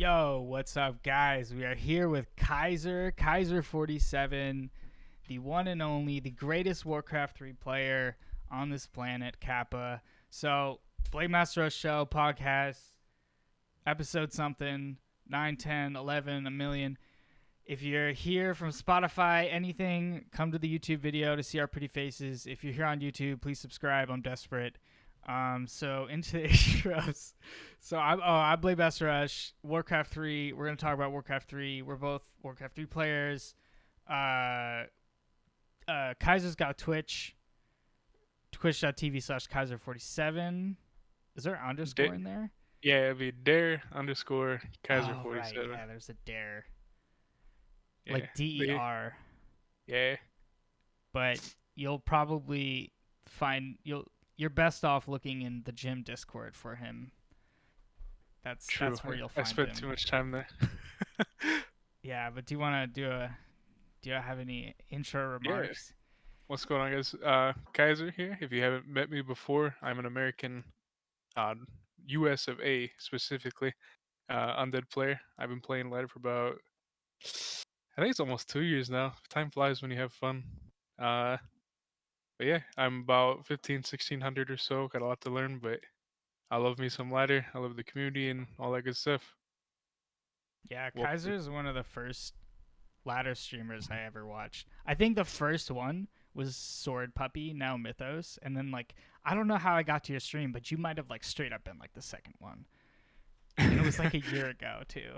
Yo, what's up, guys? We are here with Kaiser47, the one and only, the greatest Warcraft 3 player on this planet, Kappa. So, Blade Master Rush Show podcast, episode something, 9, 10, 11, a million. If you're here from Spotify, anything, come to the YouTube video to see our pretty faces. If you're here on YouTube, please subscribe. I'm desperate. So into the intros. So I Blade Master Rush, Warcraft 3. We're gonna talk about Warcraft 3. We're both Warcraft 3 players. Uh, Kaiser's got Twitch, twitch.tv/Kaiser47. Is there an underscore in there? Yeah, it'd be dare underscore Kaiser Oh right, 47. yeah. There's a dare, Yeah, like DER. yeah, But you'll probably find you're best off looking in the gym Discord for him. true. That's where you'll I find spent too him. much time there. Yeah, but do you want to do you have any intro Yeah, remarks? what's going on, guys? Kaiser here. If you haven't met me before, I'm an American, uh, US of A specifically, undead player. I've been playing ladder for about, I think it's almost 2 years now. Time flies when you have fun. Uh, but yeah, I'm about 15, 1600 or so. Got a lot to learn, but I love me some ladder. I love the community and all that good stuff. Yeah, Welcome. Kaiser is one of the first ladder streamers I ever watched. I think the first one was Sword Puppy, now Mythos, and then like I don't know how I got to your stream, but you might have like straight up been like the second one, and it was like a year ago too.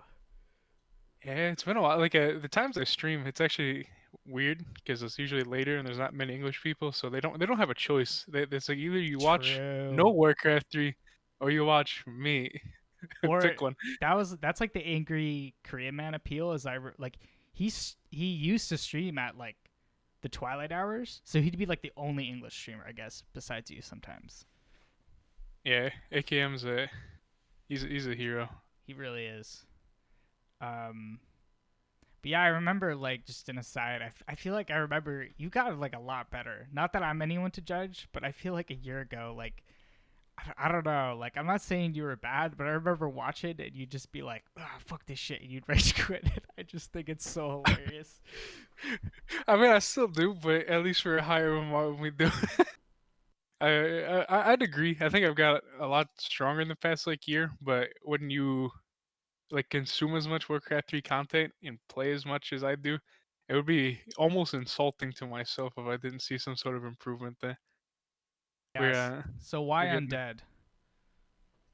Yeah, it's been a while. Like the times I stream, it's actually weird because it's usually later and there's not many English people, so they don't have a choice. It's like either you watch True. no Warcraft 3 or you watch me. Or Pick one. that's like the angry Korean man appeal. Is like he used to stream at like the twilight hours, so he'd be like the only English streamer, I guess, besides you sometimes. Yeah, AKM's a he's a hero. He really is. Um, but yeah, I remember like just an aside. I feel like I remember you got like a lot better. Not that I'm anyone to judge, but I feel like a year ago, like I don't know. Like, I'm not saying you were bad, but I remember watching and you'd just be like, oh, fuck this shit. And you'd rage quit it. I just think it's so hilarious. I mean, I still do, but at least we're higher when we do. I'd agree. I think I've got a lot stronger in the past like year, but when you like consume as much Warcraft 3 content and play as much as I do, it would be almost insulting to myself if I didn't see some sort of improvement there. We're Yes. So why we're getting there. undead?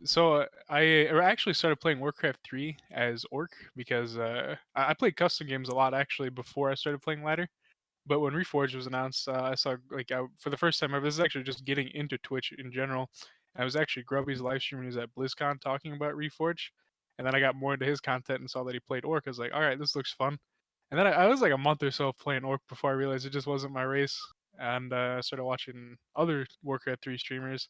So I actually started playing Warcraft 3 as Orc because I played custom games a lot actually before I started playing ladder. But when Reforged was announced, I saw like for the first time ever. This is actually just getting into Twitch in general. I was actually Grubby's live stream when he was at BlizzCon talking about Reforged, and then I got more into his content and saw that he played Orc. I was like, all right, this looks fun. And then I was like a month or so playing Orc before I realized it just wasn't my race, and I started watching other Warcraft 3 streamers,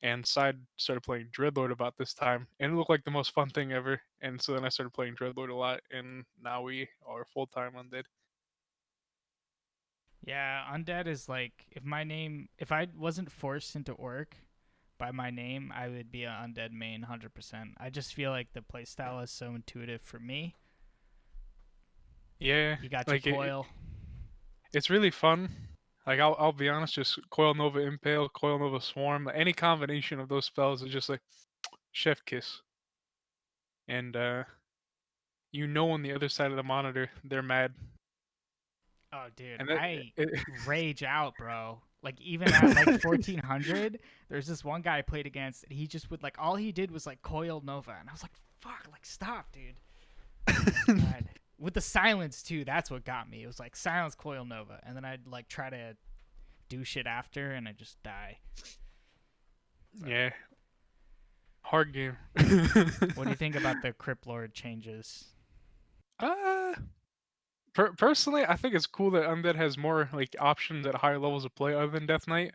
and started playing Dreadlord about this time, and it looked like the most fun thing ever. And so then I started playing Dreadlord a lot, and now we are full time undead. Yeah, undead is like, if I wasn't forced into orc by my name, I would be an undead main 100%. I just feel like the playstyle is so intuitive for me. Yeah, You got your like coil. it's really fun. Like I'll be honest, just Coil Nova Impale, Coil Nova Swarm, any combination of those spells is just like chef kiss. And on the other side of the monitor they're mad. Oh, dude, And that I it, rage out, bro. Like even at like 1400, there's this one guy I played against, and he just would like all he did was like coil nova, and I was like, fuck, like stop, dude. God. With the silence too, that's what got me. It was like silence coil nova, and then I'd like try to do shit after, and I just die. But yeah, hard game. what do you think about the Crypt Lord changes? uh personally, I think it's cool that Undead has more like options at higher levels of play other than Death Knight.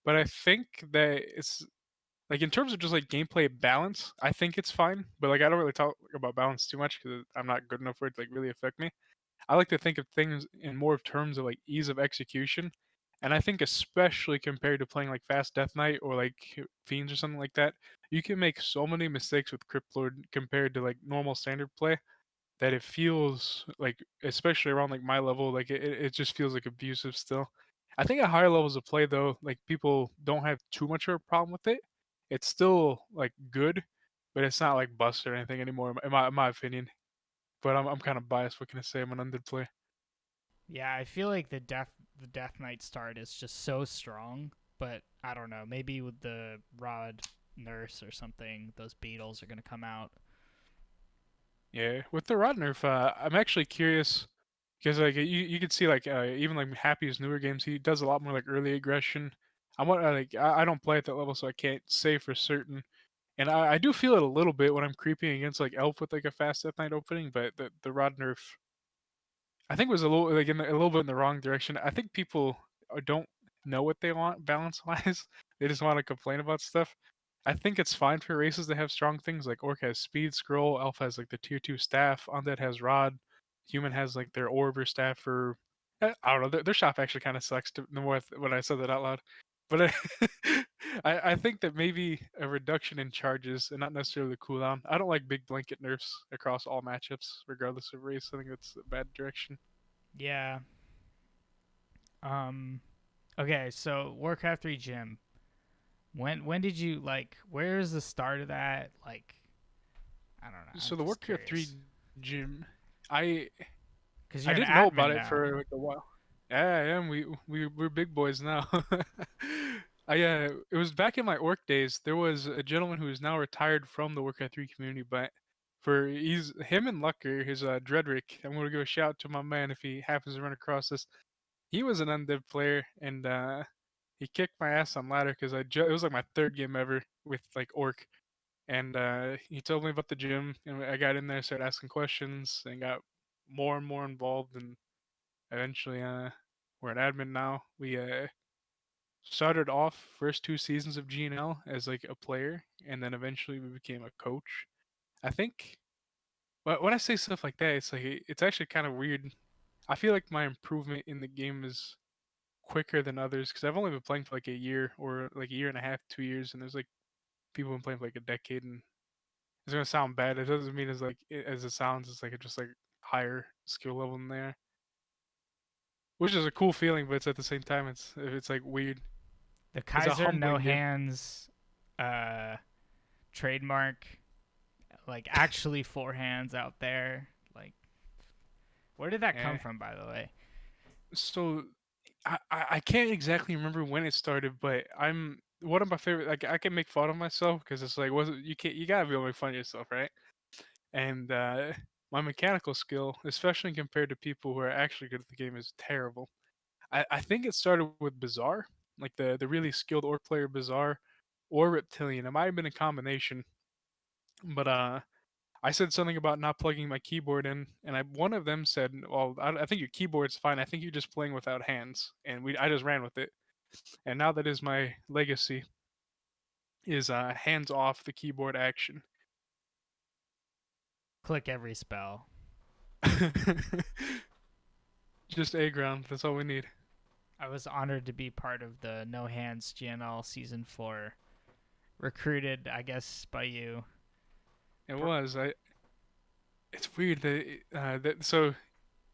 But I think that it's like in terms of just like gameplay balance, I think it's fine. But like I don't really talk about balance too much because I'm not good enough for it to like really affect me. I like to think of things in more of terms of like ease of execution. And I think especially compared to playing like Fast Death Knight or like Fiends or something like that, you can make so many mistakes with Crypt Lord compared to like normal standard play that it feels like, especially around like my level, like it just feels like abusive still. I think at higher levels of play though, like people don't have too much of a problem with it. It's still like good, but it's not like bust or anything anymore, in my opinion. But I'm kind of biased. What can I say? I'm an undead player. Yeah, I feel like the Death Knight start is just so strong, but I don't know. Maybe with the Rod Nurse or something, those beetles are gonna come out. Yeah, with the rod nerf, I'm actually curious because like you could see like even like Happy's newer games, he does a lot more like early aggression. I don't play at that level, so I can't say for certain. And I do feel it a little bit when I'm creeping against like Elf with like a fast Death Knight opening, but the rod nerf I think was a little like a little bit in the wrong direction. I think people don't know what they want balance wise. They just want to complain about stuff. I think it's fine for races to have strong things like Orc has speed scroll, Elf has like the tier 2 staff, Undead has rod, Human has like their orb or staff or I don't know. Their shop actually kind of sucks the more when I said that out loud. But I think that maybe a reduction in charges and not necessarily the cooldown. I don't like big blanket nerfs across all matchups, regardless of race. I think that's a bad direction. Yeah. Um. Okay, so Warcraft 3 gym. When did you like? Where is the start of that? Like, I don't know. I'm So the just Warcraft 3 curious. gym, I Cause I you're an didn't know about admin it now. for like a while. Yeah, I am. We're big boys now. It was back in my orc days. There was a gentleman who is now retired from the Warcraft 3 community, but for he's him and Lucker, his Dredrick. I'm gonna give a shout out to my man if he happens to run across this. He was an undead player, and he kicked my ass on ladder because it was like my third game ever with like orc, and he told me about the gym, and I got in there, started asking questions, and got more and more involved, and eventually, we're an admin now. We started off first 2 seasons of GNL as like a player, and then eventually we became a coach. I think when I say stuff like that, it's like it's actually kind of weird. I feel like my improvement in the game is quicker than others because I've only been playing for like a year or like a year and a half, 2 years, and there's like people been playing for like a decade, and it's gonna sound bad. It doesn't mean as like as it sounds. It's like just like higher skill level than there, which is a cool feeling, but it's at the same time it's like weird. The It's a Kaiser no humbling game. hands uh trademark, like actually four hands out there. Like, where did that come Yeah. from, by the way? So I can't exactly remember when it started, but I'm one of my favorite. Like I can make fun of myself because it's like wasn't you can't you gotta be able to make fun of yourself, right? And my mechanical skill, especially compared to people who are actually good at the game, is terrible. I think it started with Bizarre, like the really skilled orc player Bizarre, or Reptilian. It might have been a combination, but I said something about not plugging my keyboard in, and one of them said, "Well, I think your keyboard's fine. I think you're just playing without hands." And I just ran with it, and now that is my legacy is hands off the keyboard action. Click every spell. Just A ground. That's all we need. I was honored to be part of the No Hands GNL season 4. Recruited, I guess, by you. It was. It's weird that so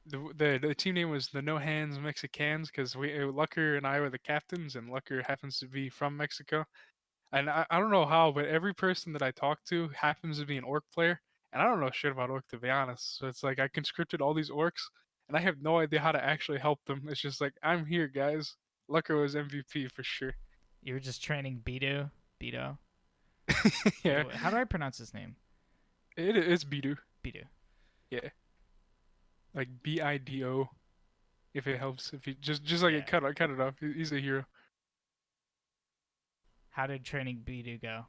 the team name was the No Hands Mexicans because we Lucker and I were the captains, and Lucker happens to be from Mexico. And I don't know how, but every person that I talk to happens to be an orc player, and I don't know shit about orc to be honest. So it's like I conscripted all these orcs, and I have no idea how to actually help them. It's just like I'm here, guys. Lucker was MVP for sure. You were just training Bido. Bido. Wait, Yeah, how do I pronounce his name? it's Bidu. Bido. Yeah, like Bido. If it helps, if he just like Yeah. cut it off. He's a hero. How did training Bido go?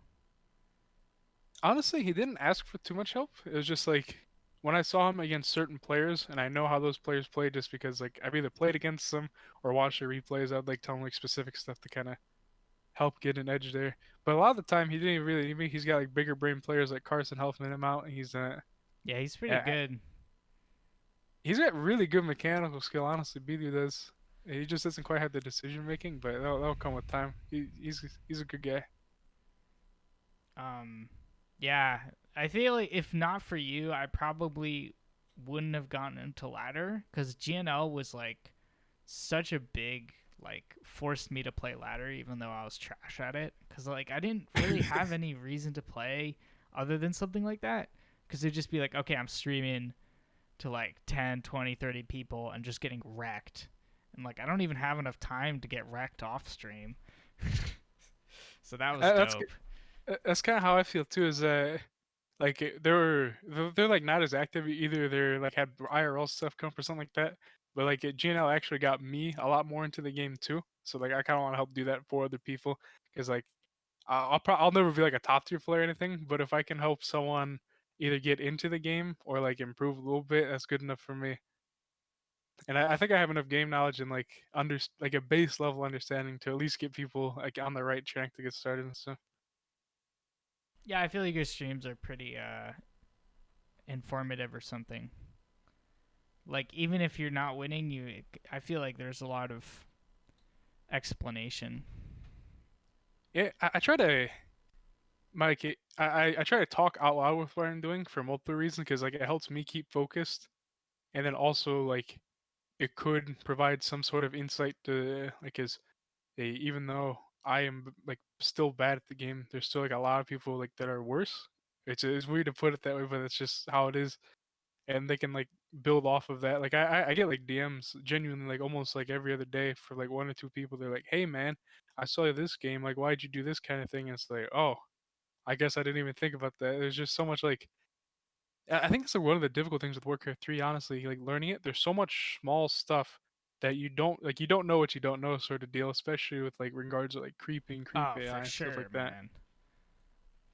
Honestly, he didn't ask for too much help. It was just like when I saw him against certain players, and I know how those players play just because like I've either played against them or watched their replays. I'd like tell him like specific stuff to kind of help get an edge there. But a lot of the time, he didn't even really need me. He's got like bigger brain players like Carson helping him out. And Yeah, he's pretty uh good. he's got really good mechanical skill. Honestly, Beatty does. He just doesn't quite have the decision making, but that'll come with time. He's a good guy. Um, yeah, I feel like if not for you, I probably wouldn't have gotten into ladder because GNL was like such a big like forced me to play ladder even though I was trash at it because like I didn't really have any reason to play other than something like that because it'd just be like okay I'm streaming to like 10 20 30 people and just getting wrecked and like I don't even have enough time to get wrecked off stream. So that was That's dope. that's kind of how I feel too. Is like they're like not as active either. They're like had IRL stuff come up or something like that. But like GNL actually got me a lot more into the game too. So like I kind of want to help do that for other people because like I'll never be like a top tier player or anything. But if I can help someone either get into the game or like improve a little bit, that's good enough for me. And I think I have enough game knowledge and like like a base level understanding to at least get people like on the right track to get started and stuff. Yeah, I feel like your streams are pretty informative or something. Like even if you're not winning, you I feel like there's a lot of explanation. Yeah, I try to Mike, I try to talk out loud with what I'm doing for multiple reasons because like it helps me keep focused, and then also like it could provide some sort of insight to like as even though I am like still bad at the game, there's still like a lot of people like that are worse. It's weird to put it that way, but it's just how it is, and they can like build off of that. Like I get like DMs genuinely like almost like every other day for like one or two people. They're like, "Hey man, I saw this game. Like, why'd you do this kind of thing?" And it's like, oh. I guess I didn't even think about that. There's just so much like I think that's like one of the difficult things with Warcraft 3, honestly, like learning it. There's so much small stuff that you don't know what you don't know sort of deal, especially with like regards to like creeping, creep Oh, for AI and stuff sure, like that. man.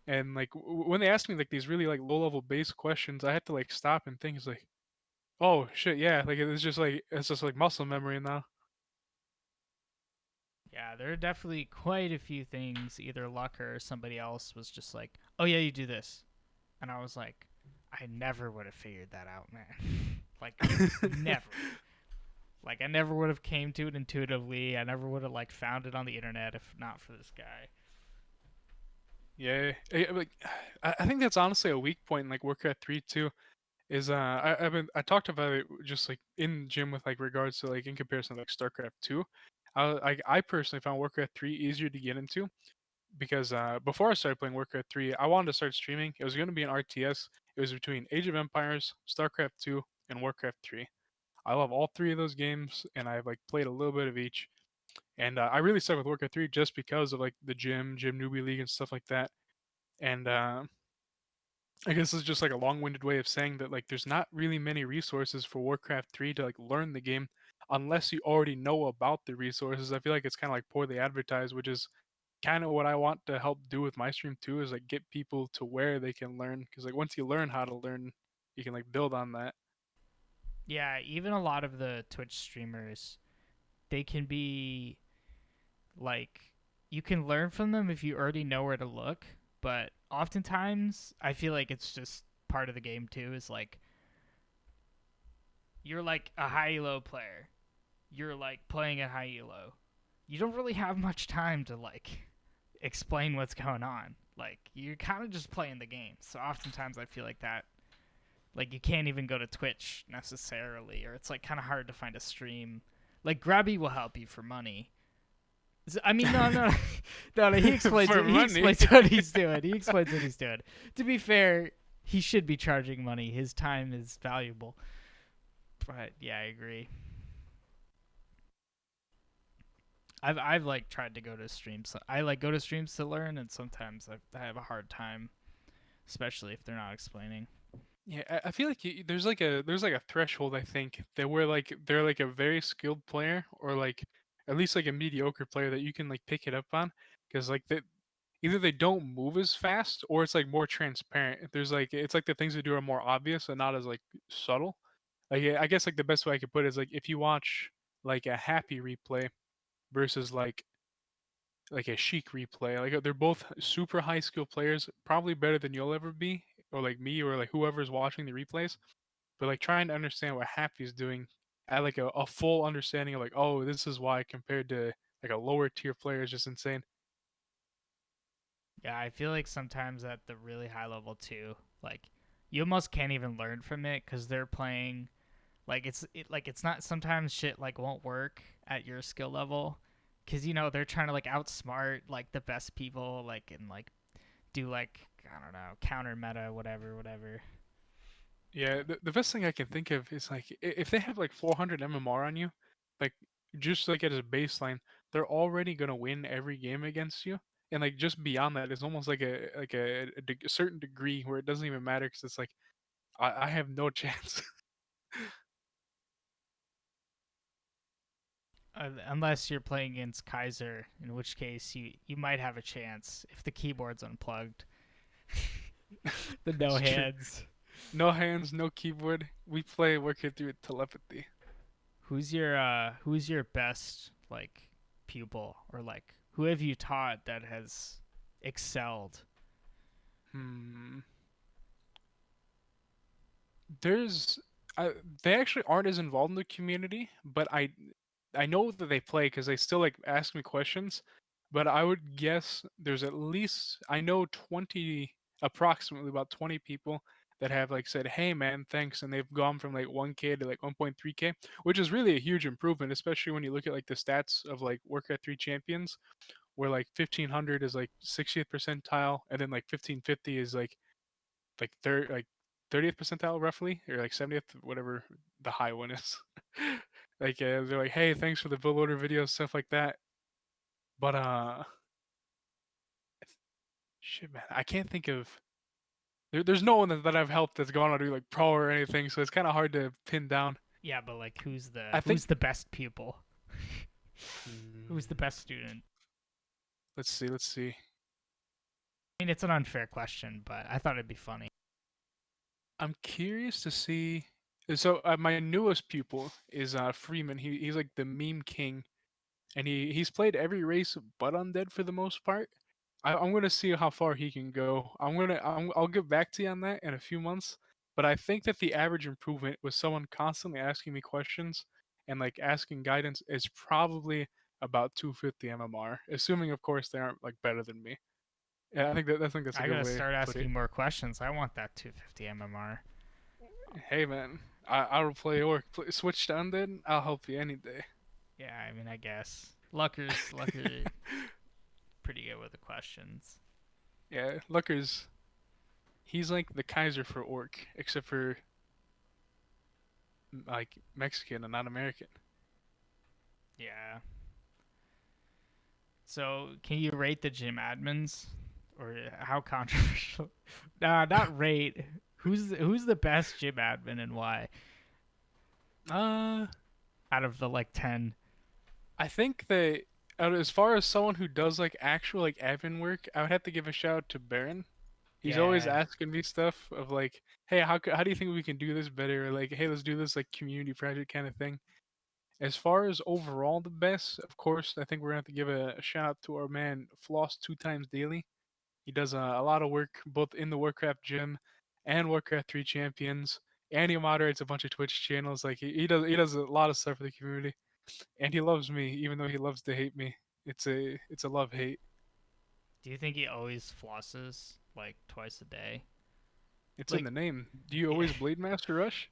And like when they ask me like these really like low level base questions, I had to like stop and think. It's like, oh shit, yeah, like it's just like muscle memory now. Yeah, there are definitely quite a few things either luck or somebody else was just like, "Oh yeah, you do this." And I was like, "I never would have figured that out, man." Like never. Like I never would have came to it intuitively. I never would have like found it on the internet if not for this guy. Yeah, like I think that's honestly a weak point in like Warcraft 3 too. Is I talked about it just like in gym with like regards to like in comparison to like StarCraft 2. I personally found Warcraft 3 easier to get into because before I started playing Warcraft 3, I wanted to start streaming. It was going to be an RTS. It was between Age of Empires, StarCraft 2, and Warcraft 3. I love all three of those games, and I've like played a little bit of each. And I really stuck with Warcraft 3 just because of like the gym newbie league and stuff like that. And I guess it's just like a long-winded way of saying that like there's not really many resources for Warcraft 3 to like learn the game unless you already know about the resources. I feel like it's kind of like poorly advertised, which is kind of what I want to help do with my stream too is like get people to where they can learn because like once you learn how to learn, you can like build on that. Yeah, even a lot of the Twitch streamers, they can be like you can learn from them if you already know where to look, but oftentimes I feel like it's just part of the game too is like you're like a high elo player. You're like playing a high elo. You don't really have much time to like explain what's going on. Like you're kind of just playing the game. So oftentimes I feel like that like you can't even go to Twitch necessarily or it's like kind of hard to find a stream. Like Grabby will help you for money. I mean, no, no, no, no. He explains For it. He money. explains what he's doing. He explains what he's doing. To be fair, he should be charging money. His time is valuable. But yeah, I agree. I've like tried to go to streams. I like go to streams to learn, and sometimes I have a hard time, especially if they're not explaining. Yeah, I feel like there's like a threshold I think that where like they're like a very skilled player or like at least like a mediocre player that you can like pick it up on because like either they don't move as fast or it's like more transparent. There's like it's like the things they do are more obvious and not as like subtle. Like I guess like the best way I could put it is like if you watch like a happy replay versus like a chic replay, like they're both super high skill players, probably better than you'll ever be, or like me or like whoever's watching the replays. But like trying to understand what Happy's doing at like a full understanding of like, oh, this is why compared to like a lower tier player is just insane. Yeah, I feel like sometimes at the really high level too, like you almost can't even learn from it because they're playing like like it's not sometimes shit like won't work at your skill level because they're trying to like outsmart like the best people like and like do like I don't know counter meta whatever. Yeah, the best thing I can think of is like if they have like 400 MMR on you, like just like as a baseline, they're already gonna win every game against you. And like just beyond that, it's almost like a certain degree where it doesn't even matter because it's like I have no chance. Unless you're playing against Kaiser, in which case you might have a chance if the keyboard's unplugged. The no It's true. hands. No hands, no keyboard. We play Warcraft 3 with telepathy. Who's your best like pupil or like who have you taught that has excelled? Hmm. There's they actually aren't as involved in the community, but I know that they play because they still like ask me questions. But I would guess there's at least I know 20, approximately about 20 people that have like said, "Hey man, thanks," and they've gone from like 1K to like 1.3K, which is really a huge improvement, especially when you look at like the stats of like Warcraft 3 champions, where like 1500 is like 60th percentile, and then like 1550 is like third like 30th percentile roughly, or like 70th, whatever the high one is. Like they're like, hey, thanks for the build order videos, stuff like that. But shit, man, I can't think of. There's no one that I've helped that's gone on to be like pro or anything, so it's kind of hard to pin down. Yeah, but like who's the I think. who's the best pupil? Who's the Hmm, best student? let's see. Let's see. I mean, it's an unfair question, but I thought it'd be funny. I'm curious to see. So my newest pupil is Freeman. He's like the meme king, and he's played every race but undead for the most part. I'm gonna see how far he can go. I'll get back to you on that in a few months. But I think that the average improvement with someone constantly asking me questions and like asking guidance is probably about 250 MMR, assuming of course they aren't like better than me. Yeah, I think that's a I good gotta way to start put it. asking more questions. I want that 250 MMR. Hey man, I'll play switch to undead. I'll help you any day. Yeah, I mean, I guess Lucker pretty good with the questions. Yeah, Lucker's he's like the Kaiser for orc, except for like Mexican and not American. Yeah. So, can you rate the gym admins, or how controversial? Nah, not rate. Who's the best gym admin and why? Uh, Out of the like 10. I think that as far as someone who does like actual like admin work, I would have to give a shout out to Baron. He's always Yeah, asking me stuff of like, hey, how do you think we can do this better? Or like, hey, let's do this like community project kind of thing. As far as overall the best, of course, I think we're gonna have to give a shout out to our man Floss 2 times daily. He does a lot of work both in the Warcraft gym and Warcraft 3 champions, and he moderates a bunch of Twitch channels. Like he does a lot of stuff for the community, and he loves me even though he loves to hate me. It's a love hate. do you think he always flosses like twice a day? It's in Like, the name. Do you yeah, always Blade Master Rush?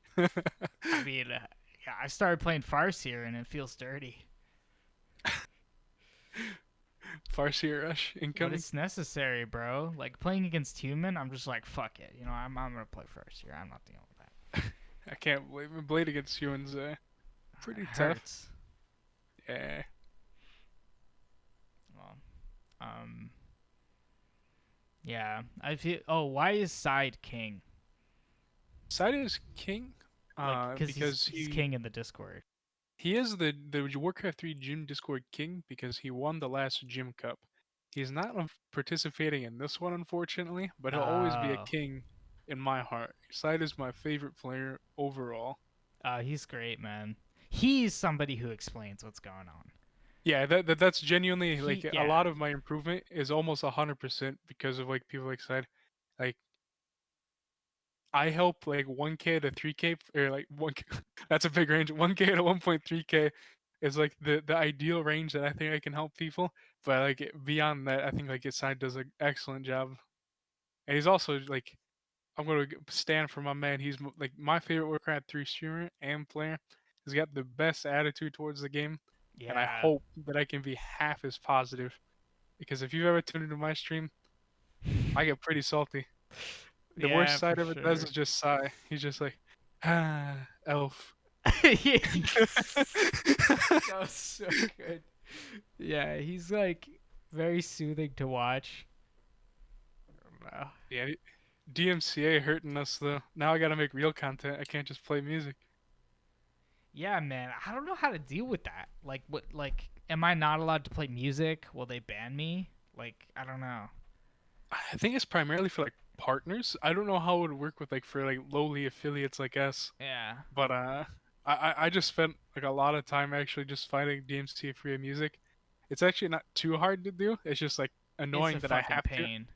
I mean, yeah, I started playing Farseer and it feels dirty, Farseer Rush but incoming. it's necessary, bro. Like playing against human, I'm just like, fuck it. I'm gonna play Farseer. I'm not dealing with that. I can't believe it. Blade against humans. It Pretty tough. hurts. Yeah. Well, um, yeah. I feel. Oh, why is Side king? Side is king, Like, cause because he's king in the Discord. he is the Warcraft 3 Gym Discord king because he won the last Gym Cup. He's not participating in this one, unfortunately, but he'll always be a Oh, king in my heart. Side is my favorite player overall. he's great, man. He's somebody who explains what's going on. Yeah, that's genuinely like a Yeah. lot of my improvement is almost 100% because of like people like Side. Like I help like 1K to 3K or like 1K. That's a big range. 1K to 1.3K is like the ideal range that I think I can help people. But like beyond that, I think like his side does an excellent job. And he's also like I'm gonna stand for my man. He's like my favorite Warcraft 3 streamer and player. He's got the best attitude towards the game, and I Yeah. hope that I can be half as positive. Because if you've ever tuned into my stream, I get pretty salty. The worst Yeah, for side of it does sure. is just sigh. He's just like, ah, elf. That was so good. Yeah, he's like very soothing to watch. Wow. Yeah, DMCA hurting us though. Now I gotta make real content. I can't just play music. Yeah, man. I don't know how to deal with that. Like, what? Like, am I not allowed to play music? Will they ban me? Like, I don't know. I think it's primarily for like partners. I don't know how it would work with like for like lowly affiliates like us. Yeah. But I just spent like a lot of time actually just finding DMCA free music. It's actually not too hard to do. It's just like It's annoying a that I fucking have to. pain.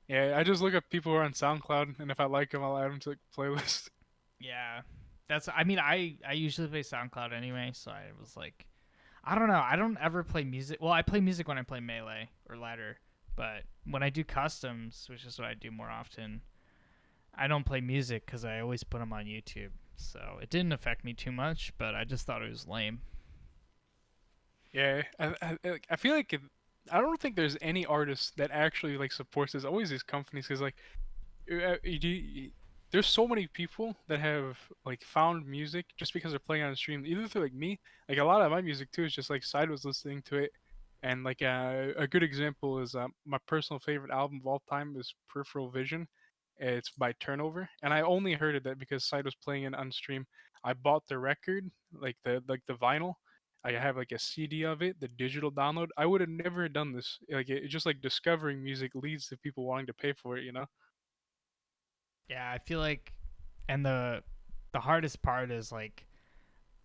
Yeah, I just look up people who are on SoundCloud, and if I like them, I'll add them to the playlist. Yeah. That's. I mean, I usually play SoundCloud anyway, so I was like, I don't know. I don't ever play music. Well, I play music when I play melee or ladder, but when I do customs, which is what I do more often, I don't play music because I always put them on YouTube. So it didn't affect me too much, but I just thought it was lame. Yeah, I feel like I don't think there's any artist that actually like supports this. Always these companies, because like there's so many people that have like found music just because they're playing on a stream, either through like me. Like a lot of my music too is just like side was listening to it, and like a good example is my personal favorite album of all time is Peripheral Vision. It's by Turnover, and I only heard of that because side was playing it on stream. I bought the record, like the vinyl. I have like a CD of it, the digital download. I would have never done this. Like it just like discovering music leads to people wanting to pay for it, you know? Yeah, I feel like, and the hardest part is like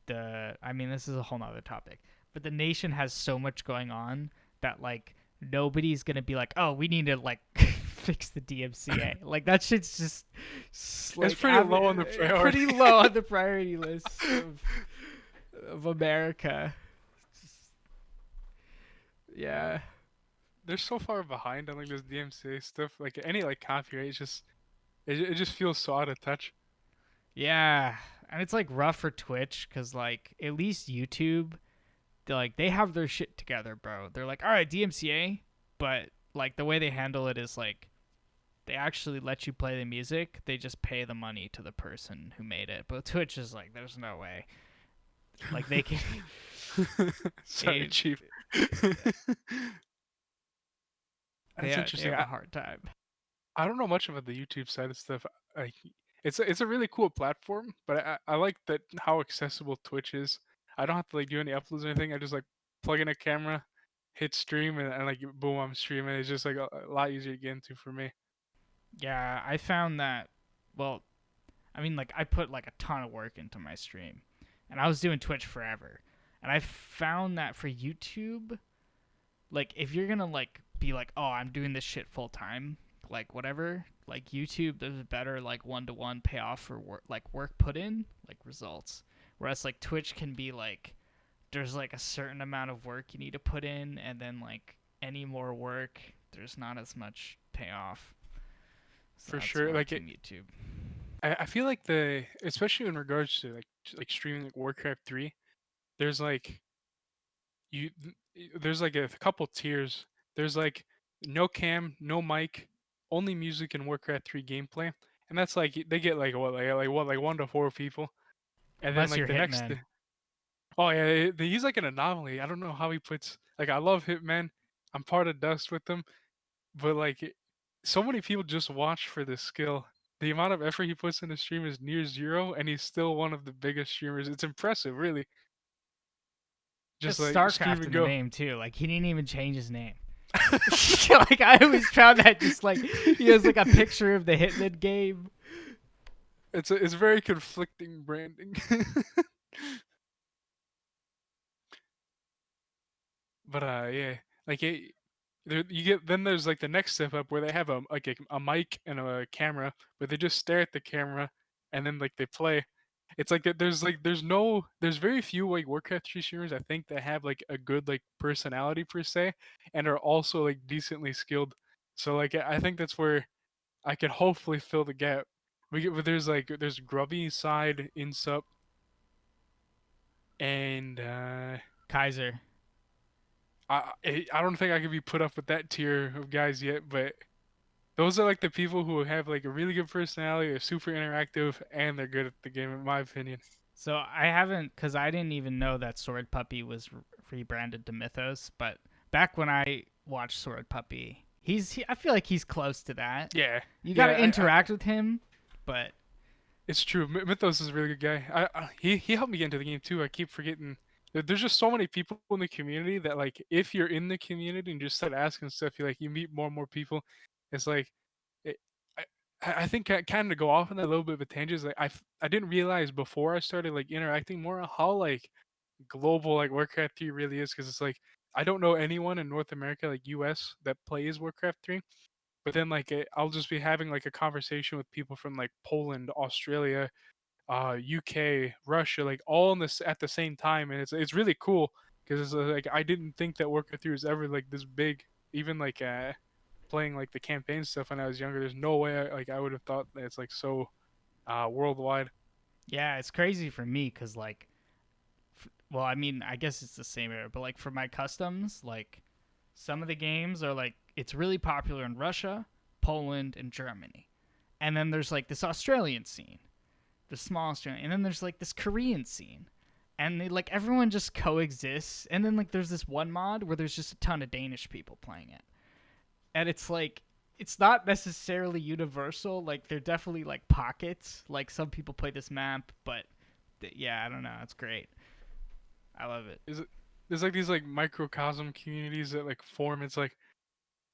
the. I mean, this is a whole nother topic, but the nation has so much going on that like nobody's gonna be like, oh, we need to like fix the DMCA. Like that shit's just It's like pretty low on the pretty priority. low on the priority list of America. Just, yeah. They're so far behind on like this DMCA stuff. Like any like copyright, it's just it just feels so out of touch. Yeah, and it's like rough for Twitch because like at least YouTube, they have their shit together, bro. They're like, all right, DMCA, but like the way they handle it is like they actually let you play the music. They just pay the money to the person who made it. But Twitch is like, there's no way. Like they can. Sorry, they, chief. That's they interesting. have a hard time. I don't know much about the YouTube side of stuff. Like it's a really cool platform, but I like that how accessible Twitch is. I don't have to like do any uploads or anything. I just like plug in a camera, hit stream, and like boom, I'm streaming. It's just like a lot easier to get into for me. Yeah, I found that. Well, I mean, like I put like a ton of work into my stream, and I was doing Twitch forever, and I found that for YouTube, like if you're gonna like be like, oh, I'm doing this shit full time, like whatever, like YouTube, there's a better like 1-to-1 payoff for work put in, like results. Whereas like Twitch can be like, there's like a certain amount of work you need to put in, and then like any more work, there's not as much payoff. So For that's sure. why Like Team YouTube. I feel like the especially in regards to like streaming like Warcraft 3, there's like you there's like a couple tiers. There's like no cam, no mic, only music and Warcraft 3 gameplay. And that's like they get like what like 1 to 4 people. And then Unless like you're the next Hitman. oh yeah, he's like an anomaly. I don't know how he puts like I love Hitman. I'm part of Dust with him, but like so many people just watch for this skill. The amount of effort he puts in the stream is near zero, and he's still one of the biggest streamers. It's impressive, really. Just It's like stream StarCraft and in the go. name too. Like he didn't even change his name. Like I always found that just like he has like a picture of the Hitman game. It's very conflicting branding. But yeah, like you get then there's like the next step up where they have a mic and a camera, but they just stare at the camera and then like they play. It's like that there's very few like Warcraft 3 streamers I think that have like a good like personality per se and are also like decently skilled. So like I think that's where I could hopefully fill the gap. But there's Grubby side Insup and Kaiser. I don't think I could be put up with that tier of guys yet, but those are like the people who have like a really good personality, are super interactive, and they're good at the game, in my opinion. So I haven't, because I didn't even know that Sword Puppy was rebranded to Mythos. But back when I watched Sword Puppy, I feel like he's close to that. Yeah, You got to yeah, interact with him, but it's true. Mythos is a really good guy. He helped me get into the game too. I keep forgetting. There's just so many people in the community that like if you're in the community and just start asking stuff, you meet more and more people. It's like it, I think kind of go off on that a little bit of a tangent. Is like I didn't realize before I started like interacting more how like global like Warcraft 3 really is because it's like I don't know anyone in North America like US that plays Warcraft 3, but then like I'll just be having like a conversation with people from like Poland, Australia, UK, Russia, like all in this at the same time, and it's really cool because it's like I didn't think that Warcraft 3 was ever like this big. Even like playing like the campaign stuff when I was younger, there's no way like I would have thought that it's like so worldwide. yeah, it's crazy for me because like, well, I mean, I guess it's the same era, but like for my customs, like some of the games are like it's really popular in Russia, Poland, and Germany, and then there's like this Australian scene, the small Australian, and then there's like this Korean scene, and they like everyone just coexists, and then like there's this one mod where there's just a ton of Danish people playing it, and it's like it's not necessarily universal. Like they're definitely like pockets. Like some people play this map, but yeah, I don't know. It's great. I love it. Is it? There's like these like microcosm communities that like form. It's like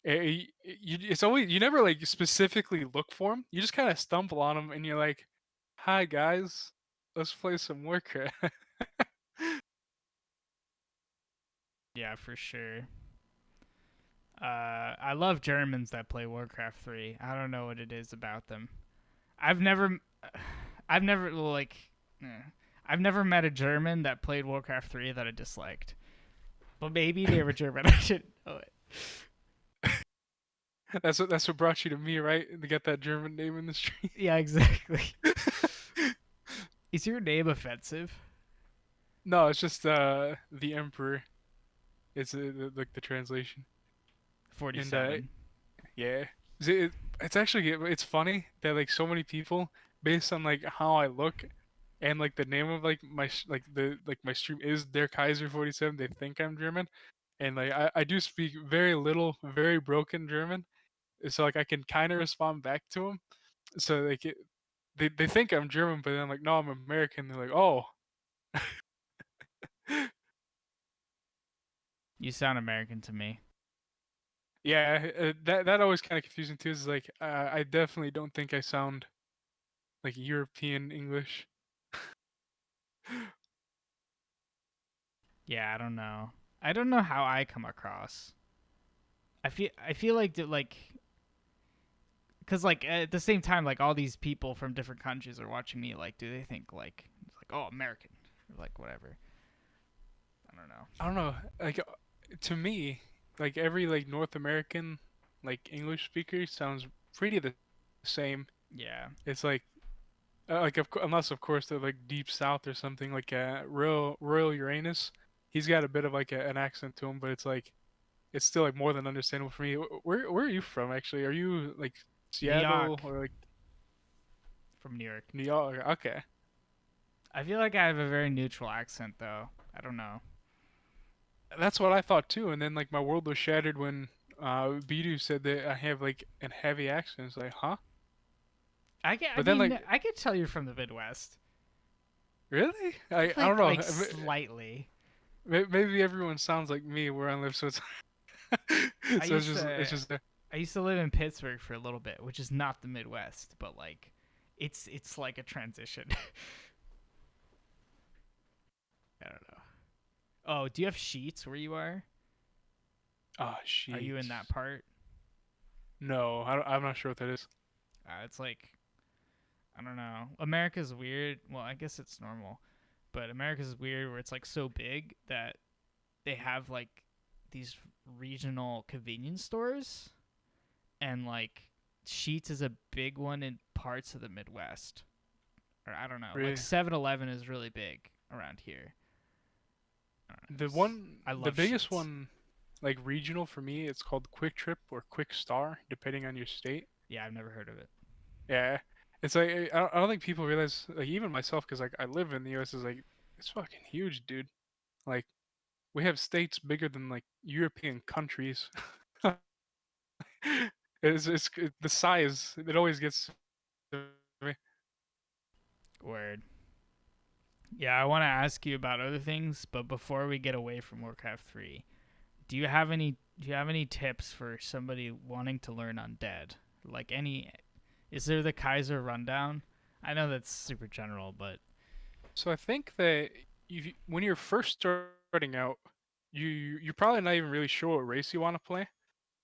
it's always you never like specifically look for them. You just kind of stumble on them, and you're like, "Hi guys, let's play some Warcraft." Yeah, for sure. I love Germans that play Warcraft 3. I don't know what it is about them. I've never, I've never like, eh. I've never met a German that played Warcraft 3 that I disliked. But maybe they were German. I didn't know it. That's what brought you to me, right? To get that German name in the street. Yeah, exactly. Is your name offensive? No, it's just the Emperor. It's like the translation, and 47. yeah, it's actually it's funny that like so many people based on like how I look and like the name of like my stream is Der Kaiser 47. They think I'm German, and like I do speak very little, very broken German, so like I can kind of respond back to them. So like they think I'm German, but then I'm like no, I'm American. They're like oh. You sound American to me. Yeah, that always kind of confusing too. Is like I definitely don't think I sound like European English. Yeah, I don't know. I don't know how I come across. I feel like because like at the same time like all these people from different countries are watching me like do they think like it's like oh American or like whatever. I don't know. I don't know. Like to me, like every like North American like English speaker sounds pretty the same. Yeah. It's like unless of course they're like deep south or something like Royal Uranus. He's got a bit of like an accent to him, but it's still like more than understandable for me. Where are you from actually? Are you like New Seattle York. or like From New York. New York? Okay. I feel like I have a very neutral accent though. I don't know. That's what I thought too. And then like my world was shattered when Bidu said that I have like a heavy accent. It's like, huh? I But then mean like, I could tell you're from the Midwest. really? I don't Like know. slightly. Maybe everyone sounds like me where I live, so it's I so used it's to just there. I used to live in Pittsburgh for a little bit, which is not the Midwest, but like it's like a transition. I don't know. Oh, do you have sheets where you are? Oh, Are you shit. in that part? No, I'm not sure what that is. It's like, I don't know. America's weird. Well, I guess it's normal, but America's weird where it's like so big that they have like these regional convenience stores, and like Sheets is a big one in parts of the Midwest. Or I don't know. Like Really? 7-Eleven is really big around here. I don't know. I The love biggest Sheets. one, like regional for me, it's called Quick Trip or Quick Star, depending on your state. Yeah, I've never heard of it. Yeah, it's like I don't think people realize, like even myself, because like I live in the U.S. is like it's fucking huge, dude. Like we have states bigger than like European countries. The size. It always gets to me. Word. Yeah, I want to ask you about other things, but before we get away from Warcraft 3, do you have any tips for somebody wanting to learn Undead? Like any is there the Kaiser rundown? I know that's super general, but So I think that when you're first starting out, you're probably not even really sure what race you want to play.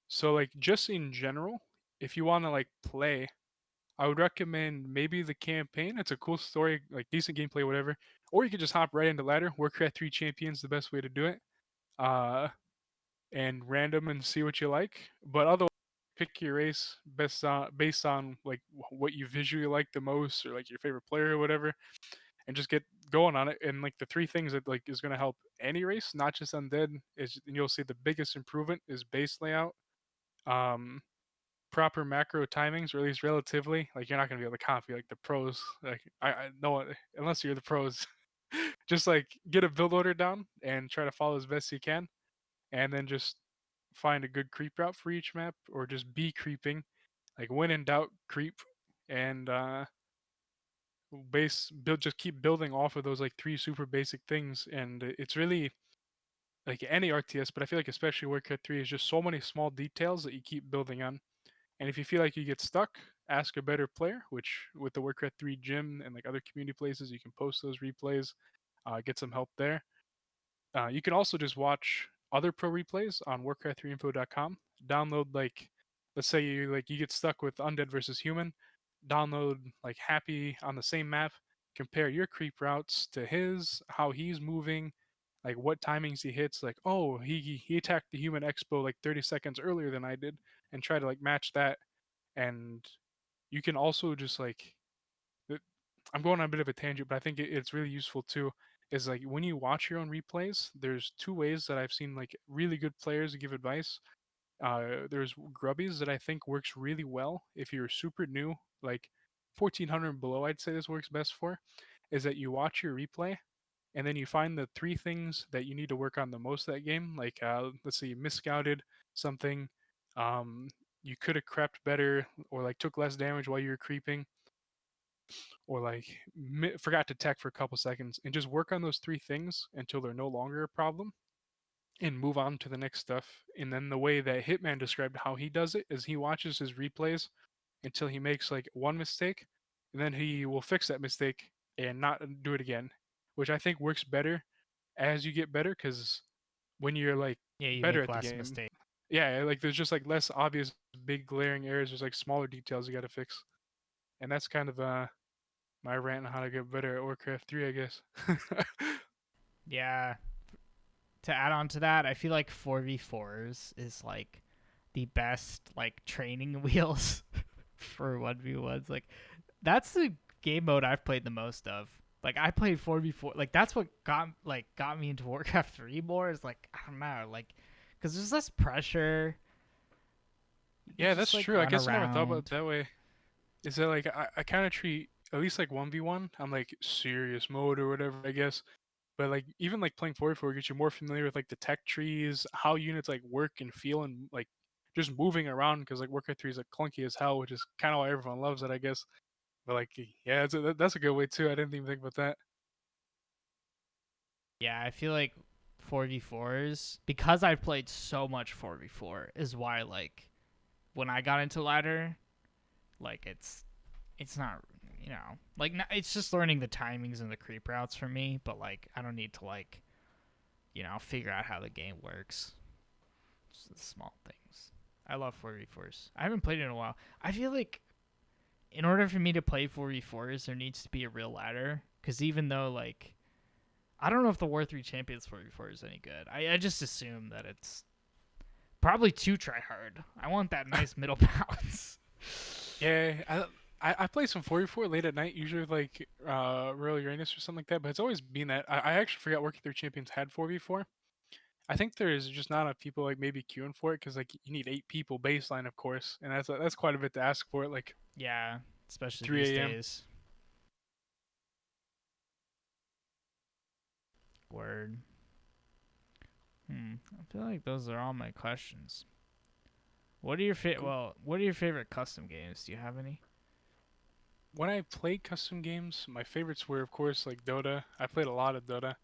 So like just in general, if you want to like play, I would recommend maybe the campaign. It's a cool story, like decent gameplay, whatever. Or you could just hop right into ladder. Warcraft 3 Champion's the best way to do it. Uh, and random and see what you like. But otherwise, pick your race based on like what you visually like the most, or like your favorite player or whatever, and just get going on it. And like the three things that like is going to help any race, not just undead, is and you'll see the biggest improvement is base layout. Um, Proper macro timings, or at least relatively. Like you're not gonna be able to copy like the pros. Like I know unless you're the pros. Just like get a build order down and try to follow as best you can, and then just find a good creep route for each map, or just be creeping. Like when in doubt, creep, and base build. Just keep building off of those like three super basic things, and it's really like any RTS, but I feel like especially Warcraft 3 is just so many small details that you keep building on. And if you feel like you get stuck, ask a better player, which with the Warcraft 3 gym and like other community places, you can post those replays, get some help there. You can also just watch other pro replays on warcraft3info.com. Download like, let's say you get stuck with undead versus human, download like happy on the same map, compare your creep routes to his, how he's moving, like what timings he hits, like oh he attacked the human expo like 30 seconds earlier than I did, and try to like match that. And you can also just like it- I'm going on a bit of a tangent, but I think it's really useful too. Is like when you watch your own replays, there's two ways that I've seen like really good players give advice. There's Grubbies that I think works really well if you're super new, like 1400 and below. I'd say this works best for, is that you watch your replay and then you find the three things that you need to work on the most that game. Like let's say you misscouted something, um, you could have crept better, or like took less damage while you were creeping, or like forgot to tech for a couple seconds, and just work on those three things until they're no longer a problem and move on to the next stuff. And then the way that Hitman described how he does it is he watches his replays until he makes like one mistake, and then he will fix that mistake and not do it again, which I think works better as you get better, because when you're like yeah, you better make at the less game, mistakes. yeah, like there's just like less obvious big glaring errors. There's like smaller details you got to fix, and that's kind of my rant on how to get better at Warcraft 3, I guess. Yeah. To add on to that, I feel like 4v4s is like the best like training wheels for 1v1s. Like that's the game mode I've played the most of. Like I played 4v4. Like that's what got me into Warcraft 3 more. Is like I don't know, like because there's less pressure. You could Yeah, just that's like true. I run guess I never thought about it around. that way. Is that like I kind of treat at least like 1v1, I'm like serious mode or whatever, I guess. But like even like playing 4v4 gets you more familiar with like the tech trees, how units like work and feel, and like just moving around, because like Warcraft 3 is like clunky as hell, which is kind of why everyone loves it, I guess. But like yeah, that's a good way too. I didn't even think about that. Yeah, I feel like 4v4s because I've played so much 4v4 is why like when I got into ladder, like it's not like it's just learning the timings and the creep routes for me, but like I don't need to like figure out how the game works. Just the small things. I love 4v4s. I haven't played it in a while. I feel like in order for me to play 4v4s, there needs to be a real ladder. Because even though, like, I don't know if the War 3 Champions 4v4 is any good. I just assume that it's probably too try hard. I want that nice middle balance. Yeah, I play some 4v4 late at night, usually with like Royal Uranus or something like that. But it's always been that I actually forgot Working Through Champions had 4v4. I think there's just not enough people like maybe queuing for it because like you need 8 people baseline, of course, and that's quite a bit to ask for it. Like Yeah, especially these 3 a.m. days. Word. I feel like those are all my questions. What are your Cool. what are your favorite custom games? Do you have any? When I played custom games, my favorites were of course like Dota. I played a lot of Dota.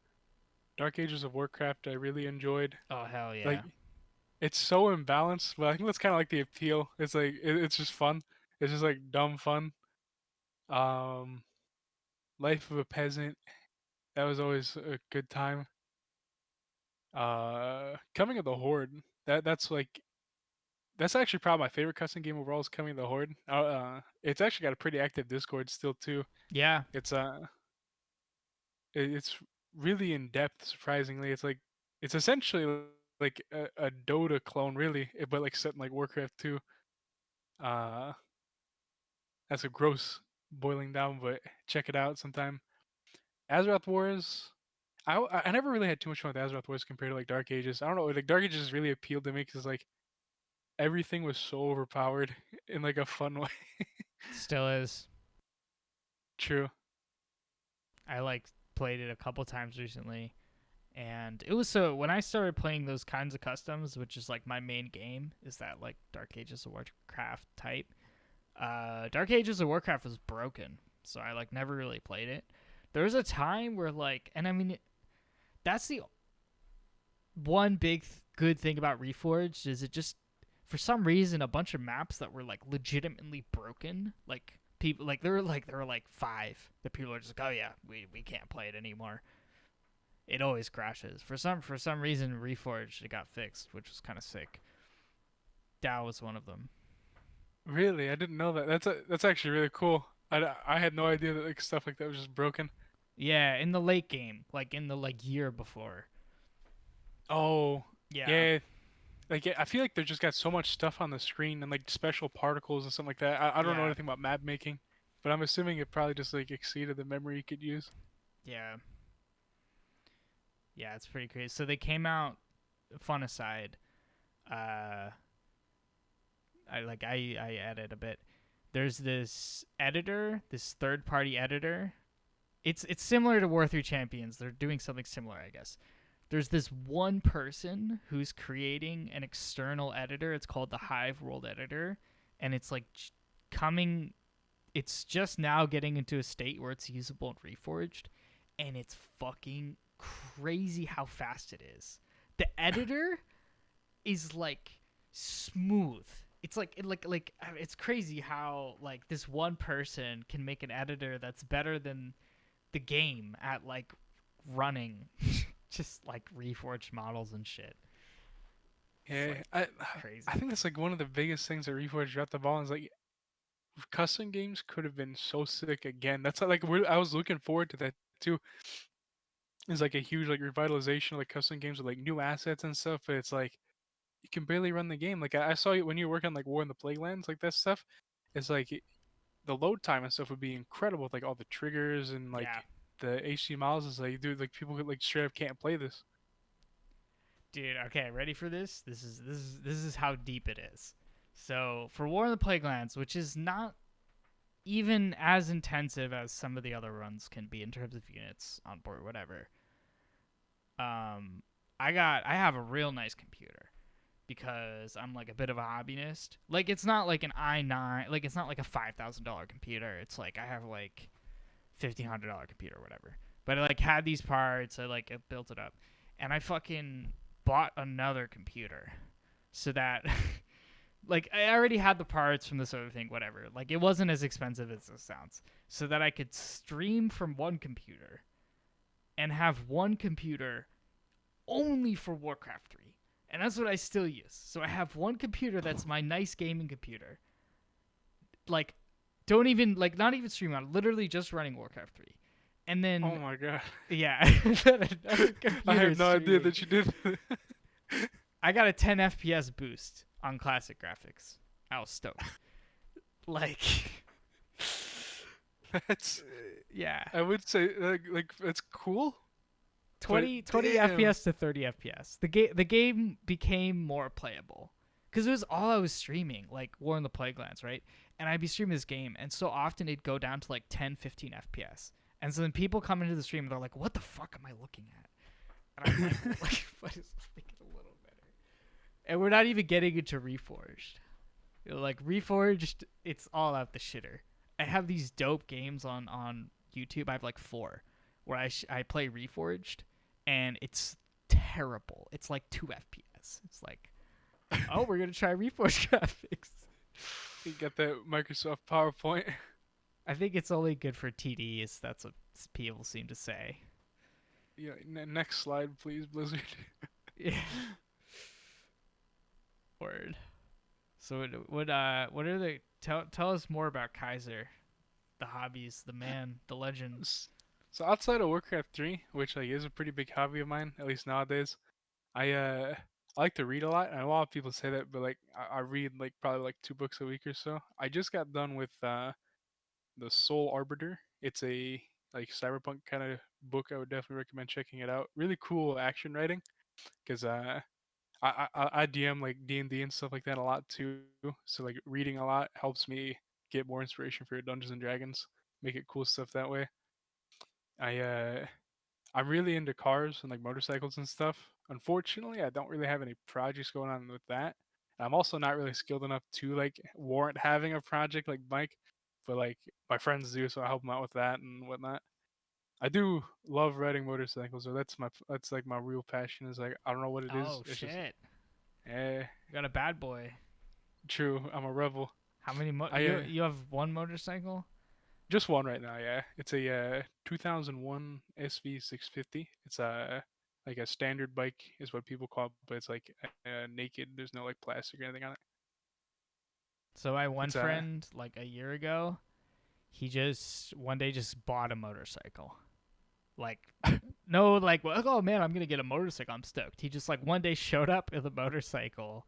Dark Ages of Warcraft I really enjoyed. Oh hell Like yeah. it's so imbalanced, but I think that's kind of like the appeal. It's like it's just fun. It's just like dumb fun. Um, Life of a Peasant, that was always a good time. Coming of the Horde, that's like that's actually probably my favorite custom game overall is Coming of the Horde. It's actually got a pretty active Discord still too. Yeah. It's it's really in depth. Surprisingly, it's like it's essentially like a Dota clone, really, but like set in like Warcraft 2. Uh, that's a gross boiling down, but check it out sometime. Azeroth Wars. I never really had too much fun with Azeroth Wars compared to like Dark Ages. I don't know, like Dark Ages really appealed to me because like everything was so overpowered in like a fun way. Still is. True. I like played it a couple times recently, and it was so when I started playing those kinds of customs, which is like my main game, is that like Dark Ages of Warcraft type. Dark Ages of Warcraft was broken, so I like never really played it. There was a time where like, and I mean, that's the one big good thing about Reforged is it just for some reason a bunch of maps that were like legitimately broken, like people like there were like five that people are just like, oh yeah, we can't play it anymore. It always crashes for some reason. Reforged it got fixed, which was kind of sick. DAO was one of them. Really, I didn't know that. That's actually really cool. I had no idea that like stuff like that was just broken. Yeah, in the late game, like in the like year before. Oh, Yeah, yeah. Like I feel like they just got so much stuff on the screen and like special particles and something like that. I don't know yeah, anything about map making, but I'm assuming it probably just like exceeded the memory you could use. yeah, yeah. It's pretty crazy. So they came out. Fun aside, uh, I added a bit. There's this editor, this third party editor. It's similar to War 3 Champions. They're doing something similar, I guess. There's this one person who's creating an external editor. It's called the Hive World Editor, and it's like coming. It's just now getting into a state where it's usable in Reforged, and it's fucking crazy how fast it is. The editor is like smooth. It's like it's crazy how like this one person can make an editor that's better than the game at like running just like reforged models and shit. It's Yeah, like I crazy. think that's like one of the biggest things that Reforged dropped the ball is like custom games could have been so sick again. That's like I was looking forward to that too. It's like a huge like revitalization of like custom games with like new assets and stuff. But it's like you can barely run the game. Like I saw you when you were working on like War in the Plaguelands, like that stuff. It's like the load time and stuff would be incredible with like all the triggers and Yeah, like the HD models. Is like dude, like people could like straight up can't play this. dude. Okay, ready for this? This is how deep it is. So for War in the Plaguelands, which is not even as intensive as some of the other runs can be in terms of units on board, whatever. Um, I have a real nice computer because I'm like a bit of a hobbyist. Like it's not like an i9, like it's not like a $5,000 computer. It's like I have like $1,500 computer or whatever. But I like had these parts, I built it up, and I fucking bought another computer so that like I already had the parts from this other thing, whatever. Like it wasn't as expensive as this sounds, so that I could stream from one computer and have one computer only for Warcraft 3 And that's what I still use. So I have one computer that's my nice gaming computer. Like, don't even, like, not even stream on, literally just running Warcraft 3. And Oh then, my god. yeah, another I computer had no idea streaming. that you did that. I got a 10 FPS boost on classic graphics. I was stoked. Like, That's yeah. I would say like that's cool, but 20 damn. FPS to 30 FPS. The game became more playable because it was all I was streaming, like War in the Plaguelands, right? And I'd be streaming this game, and so often it'd go down to like 10, 15 FPS. And so then people come into the stream and they're like, "What the fuck am I looking at?" And I'm like, "What is making it a little better?" And we're not even getting into Reforged. Like Reforged, it's all out the shitter. I have these dope games on YouTube. I have like 4 where I play Reforged, and it's terrible. It's like 2 FPS. It's like, oh, we're gonna try Reforged graphics. You got that Microsoft PowerPoint. I think it's only good for TDs. That's what people seem to say. Yeah, next slide, please, Blizzard. Yeah. Word. So what are the tell us more about Kaiser, the hobbies, the man, the legend. So outside of Warcraft 3, which like is a pretty big hobby of mine, at least nowadays, I like to read a lot, and a lot of people say that, but like I read like probably like 2 books a week or so. I just got done with the Soul Arbiter. It's a like cyberpunk kind of book. I would definitely recommend checking it out. Really cool action writing, because I DM like D&D and stuff like that a lot too. So like reading a lot helps me get more inspiration for Dungeons and Dragons. Make it cool stuff that way. I I'm really into cars and like motorcycles and stuff. Unfortunately, I don't really have any projects going on with that. I'm also not really skilled enough to like warrant having a project like bike, but like my friends do, so I help them out with that and whatnot. I do love riding motorcycles, so that's like my real passion. Is like I don't know what it is. Oh It's just shit! eh, You got a bad boy. true. I'm a rebel. How many? I You have one motorcycle? Just one right now, yeah. It's a 2001 SV650. It's a like a standard bike is what people call it, but it's like naked. There's no like plastic or anything on it. So my one It's friend, like a year ago, he just one day just bought a motorcycle. Like, no, like, well, oh man, I'm gonna get a motorcycle. I'm stoked. He just like one day showed up with a motorcycle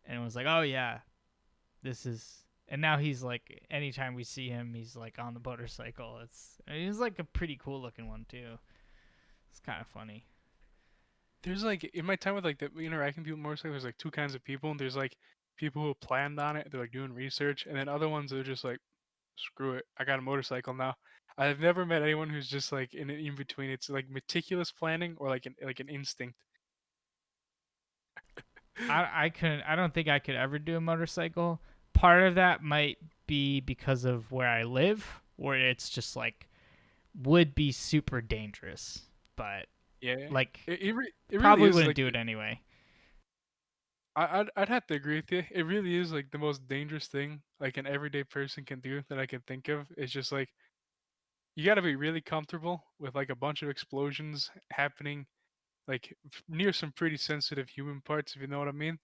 and was like, oh yeah, this is. And now he's like, anytime we see him, he's like on the motorcycle. He's like a pretty cool looking one too. It's kind of funny. there's like in my time with like the interacting people motorcycle, there's like 2 kinds of people. And there's like people who planned on it, they're like doing research, and then other ones that are just like, screw it, I got a motorcycle now. I've never met anyone who's just like in between. It's like meticulous planning or like an instinct. I couldn't. I don't think I could ever do a motorcycle. Part of that might be because of where I live, where it's just like would be super dangerous, but Yeah, like it really probably is wouldn't like do it anyway. I'd have to agree with you. It really is like the most dangerous thing like an everyday person can do that I can think of. It's just like you got to be really comfortable with like a bunch of explosions happening like near some pretty sensitive human parts, if you know what I mean.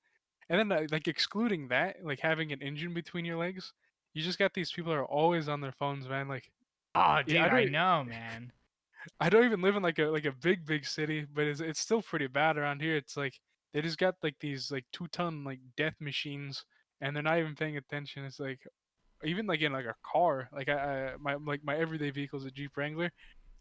And then like excluding that, like having an engine between your legs, you just got these people that are always on their phones, man. Like Oh, yeah, dude, I know, man. I don't even live in like a big city, but it's still pretty bad around here. It's like they just got like these like 2 ton like death machines, and they're not even paying attention. It's like even like in like a car, like my everyday vehicle is a Jeep Wrangler.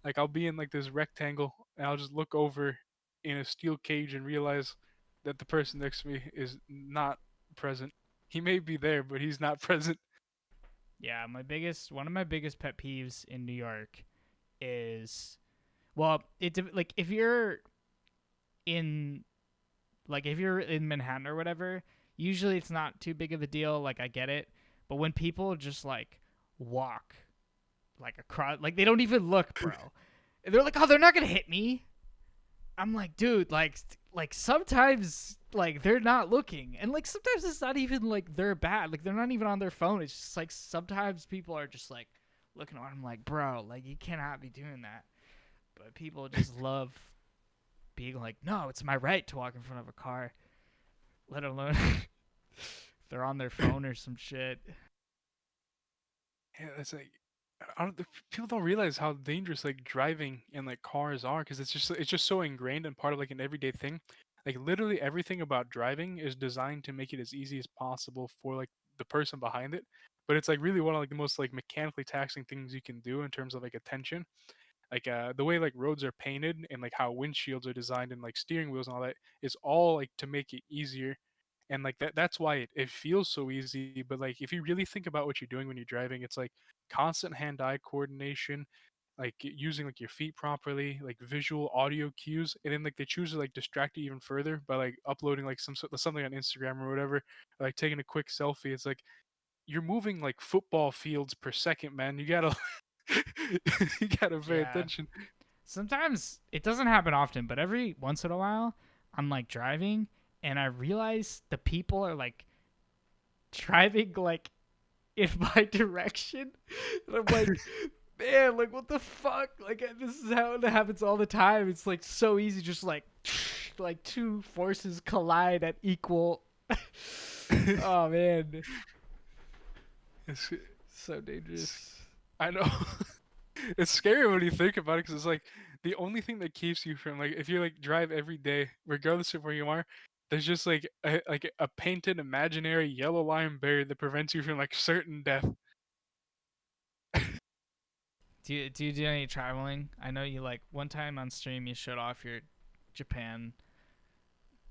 Like I'll be in like this rectangle, and I'll just look over in a steel cage and realize that the person next to me is not present. He may be there, but he's not present. Yeah, one of my biggest pet peeves in New York is, well, like in if you're in Manhattan or whatever, usually it's not too big of a deal. Like I get it, but when people just like walk like across, like they don't even look, bro. They're like, oh, they're not gonna hit me. I'm like, dude, like sometimes like they're not looking, and like sometimes it's not even like they're bad, like they're not even on their phone. It's just like sometimes people are just like looking around. I'm like, bro, like you cannot be doing that. But people just love being like, no, it's my right to walk in front of a car. let alone if they're on their phone or some shit. Yeah, it's like I don't, people don't realize how dangerous like driving and like cars are because it's just so ingrained and part of like an everyday thing. Like literally everything about driving is designed to make it as easy as possible for like the person behind it. But it's like really one of like the most like mechanically taxing things you can do in terms of like attention. Like the way like roads are painted and like how windshields are designed and like steering wheels and all that is all like to make it easier. And like that's why it feels so easy. But like if you really think about what you're doing when you're driving, it's like constant hand-eye coordination, like using like your feet properly, like visual audio cues, and then like they choose to like distract you even further by like uploading like something on Instagram or whatever, or like taking a quick selfie. It's like you're moving like football fields per second, man. You gotta you gotta pay Yeah. attention. Sometimes it doesn't happen often, but every once in a while, I'm like driving and I realize the people are like driving like in my direction. And I'm like, man, like what the fuck? Like this is how it happens all the time. It's like so easy, just like like two forces collide at equal. Oh man, it's, so it's, dangerous. I know. It's scary when you think about it because it's like the only thing that keeps you from like if you like drive every day, regardless of where you are, there's just like a painted imaginary yellow line barrier that prevents you from like certain death. Do you do any traveling? I know you like one time on stream you showed off your Japan,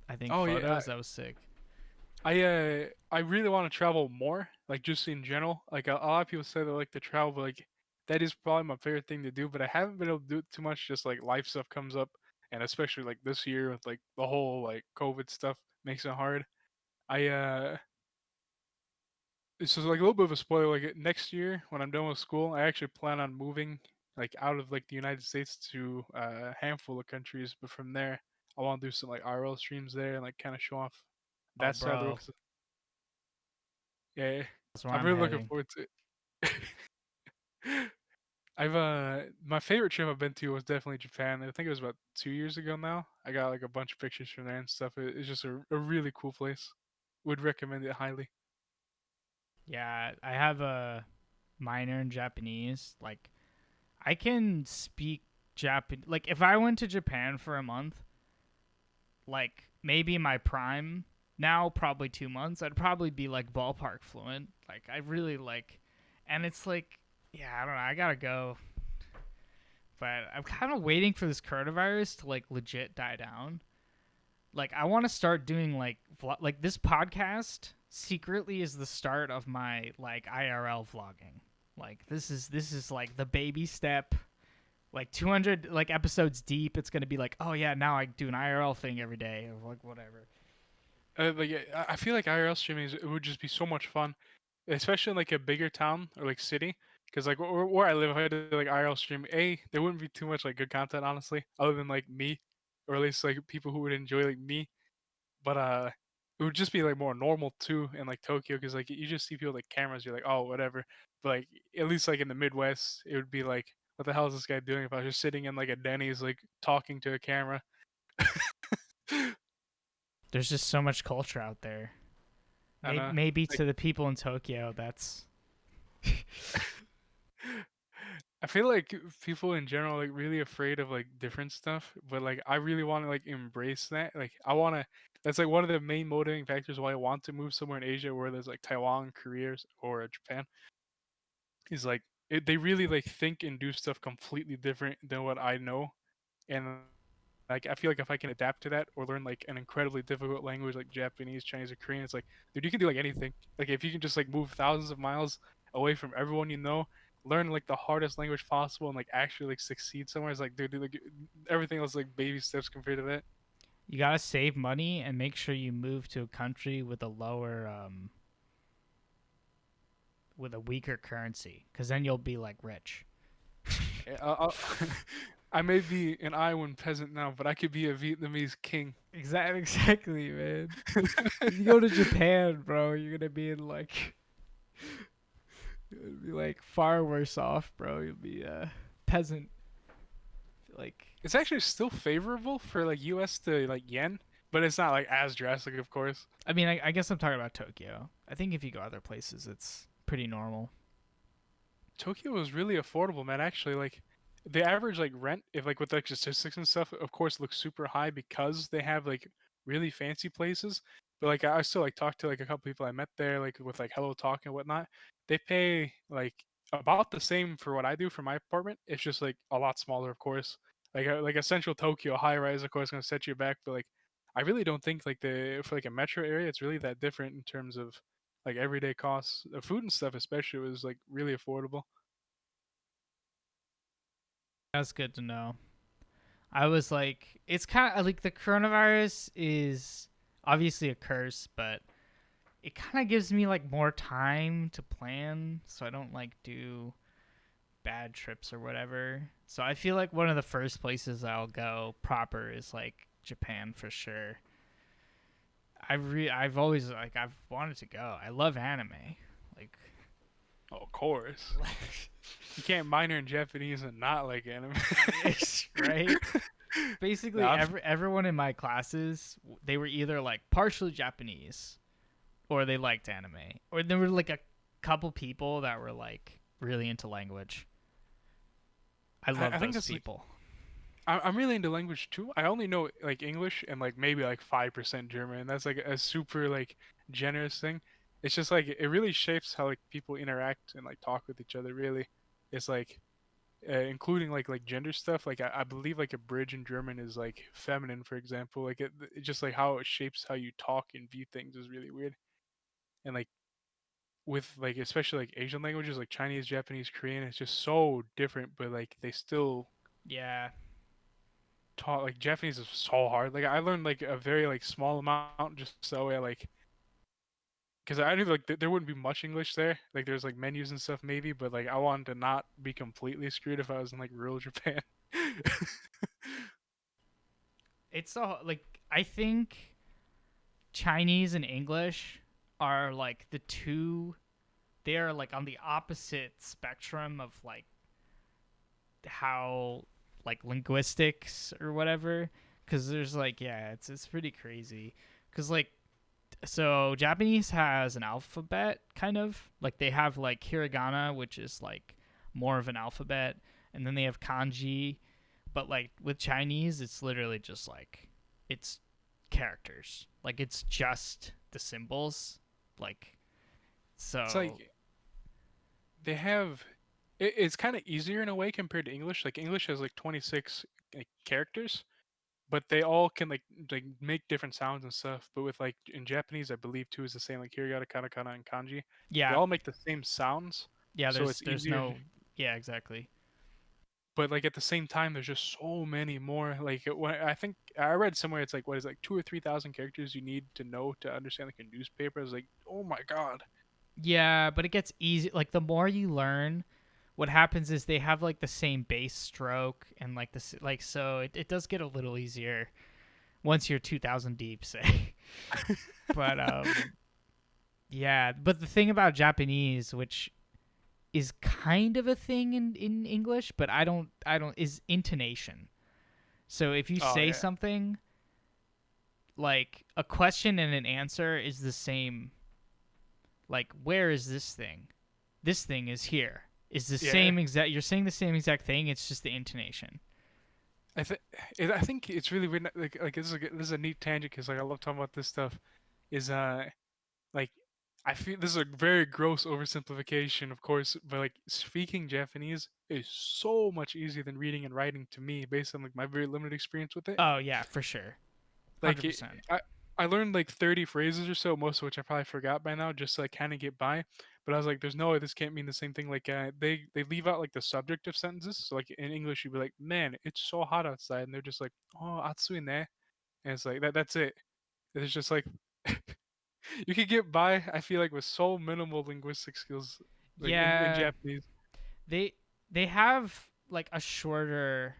I think, Oh yeah, photos. That was sick. I really want to travel more, like just in general. Like a lot of people say they like to travel, but like that is probably my favorite thing to do. But I haven't been able to do it too much. Just like life stuff comes up, and especially like this year with like the whole like COVID stuff makes it hard. I This is like a little bit of a spoiler. Like next year when I'm done with school, I actually plan on moving like out of like the United States to a handful of countries. But from there, I want to do some like IRL streams there and like kind of show off Oh, that side of the world. bro, 'Cause, yeah, that's where I'm I'm really looking heading. forward to it. I've my favorite trip I've been to was definitely Japan. I think it was about 2 years ago now. I got like a bunch of pictures from there and stuff. It's just a really cool place. Would recommend it highly. Yeah, I have a minor in Japanese. Like, I can speak Japan. Like, if I went to Japan for a month, like maybe my prime now, probably 2 months, I'd probably be like ballpark fluent. Like, I really like, and it's like, yeah, I don't know. I gotta go, but I'm kind of waiting for this coronavirus to like legit die down. Like, I want to start doing like this podcast secretly is the start of my like IRL vlogging. Like, this is like the baby step. Like 200 like episodes deep, it's gonna be like, oh yeah, now I do an IRL thing every day or like whatever. Like I feel like IRL streaming it would just be so much fun, especially in like a bigger town or like city. Because like where I live, if I had to like IRL stream, there wouldn't be too much like good content honestly, other than like me, or at least like people who would enjoy like me. But it would just be like more normal too in like Tokyo, because like you just see people like cameras, you're like, oh whatever. But like at least like in the Midwest, it would be like, what the hell is this guy doing? If I was just sitting in like a Denny's like talking to a camera. There's just so much culture out there. And Maybe like to the people in Tokyo, that's I feel like people in general like really afraid of like different stuff, but like I really want to like embrace that. Like I want to. That's like one of the main motivating factors why I want to move somewhere in Asia where there's like Taiwan, Korea, or Japan. Is like they really like think and do stuff completely different than what I know, and like I feel like if I can adapt to that or learn like an incredibly difficult language like Japanese, Chinese, or Korean, it's like, dude, you can do like anything. Like if you can just like move thousands of miles away from everyone you know, learn like the hardest language possible, and like actually like succeed somewhere, it's like, dude, like everything else like baby steps compared to that. you gotta save money and make sure you move to a country with a lower with a weaker currency, because then you'll be like rich. I may be an Iowan peasant now, but I could be a Vietnamese king. Exactly, man. If you go to Japan, bro, you're gonna be in like you'll be like far worse off, bro. You'll be a peasant. Like It's actually still favorable for like U.S. to like yen. but it's not like as drastic, of course. I mean, I guess I'm talking about Tokyo. I think if you go other places, it's pretty normal. Tokyo was really affordable, man. Actually, like the average like rent, if like with like statistics and stuff, of course, looks super high because they have like really fancy places. But like I still like talked to like a couple people I met there, like with like Hello Talk and whatnot. They pay like about the same for what I do for my apartment. It's just like a lot smaller, of course. Like a central Tokyo high rise, of course, gonna set you back. But like I really don't think like the for like a metro area, it's really that different in terms of like everyday costs. The food and stuff, especially, was like really affordable. That's good to know. I was like, it's kind of like the coronavirus is obviously a curse, but it kind of gives me like more time to plan so I don't like do bad trips or whatever. So I feel like one of the first places I'll go proper is like Japan for sure. I've always like I've wanted to go. I love anime. Like Oh, of course. You can't minor in Japanese and not like anime. right? Basically Nah, everyone in my classes, they were either like partially Japanese or they liked anime. Or there were like a couple people that were like really into language. I love I think those that's like people. I'm really into language too. I only know like English and like maybe like 5% German. That's like a super like generous thing. It's just like it really shapes how like people interact and like talk with each other. Really, it's like including like gender stuff. Like I believe like a bridge in German is like feminine, for example. Like it just like how it shapes how you talk and view things is really weird. And like with like especially like Asian languages like Chinese, Japanese, Korean, it's just so different, but like they still Yeah. taught like Japanese is so hard. Like I learned like a very like small amount just so I like because I knew like there wouldn't be much English there. Like there's like menus and stuff maybe, but like I wanted to not be completely screwed if I was in like rural Japan. It's so like I think Chinese and English are like the two, they are like on the opposite spectrum of like how like linguistics or whatever, cuz there's like yeah, it's pretty crazy cuz like so Japanese has an alphabet kind of like they have like hiragana, which is like more of an alphabet, and then they have kanji, but like with Chinese it's literally just like it's characters, like it's just the symbols, like It's so like they have it's kind of easier in a way compared to English. Like English has like 26 like, characters, but they all can like make different sounds and stuff. But with like in Japanese, I believe too is the same like hiragana, katakana, and kanji. They yeah, all make the same sounds, yeah, so it's there's easier. no, yeah, exactly. But like at the same time, there's just so many more. Like I think I read somewhere it's like what is it, like 2 or 3 thousand characters you need to know to understand like a newspaper. I was like, oh my god. Yeah, but it gets easy. Like the more you learn, what happens is they have like the same base stroke and like this, like so it does get a little easier once you're 2,000 deep, say. But yeah. But the thing about Japanese, which is kind of a thing in English, but I don't is intonation. So if you Oh say yeah, something like a question and an answer is the same, like where is this thing? This thing is here. Is the yeah. same exact, you're saying the same exact thing, it's just the intonation. I think I think it's really weird. Like this is a neat tangent because like I love talking about this stuff. Is like I feel this is a very gross oversimplification, of course, but like speaking Japanese is so much easier than reading and writing to me based on like my very limited experience with it. Oh yeah, for sure. Like 100%. I learned like 30 phrases or so, most of which I probably forgot by now, just to like kind of get by. But I was like, there's no way this can't mean the same thing. Like they leave out like the subject of sentences. So like in English, you'd be like, man, it's so hot outside, and they're just like, oh, atsui ne, and it's like that's it. It's just like you could get by. I feel like with so minimal linguistic skills, like in Yeah, Japanese. they they have like a shorter,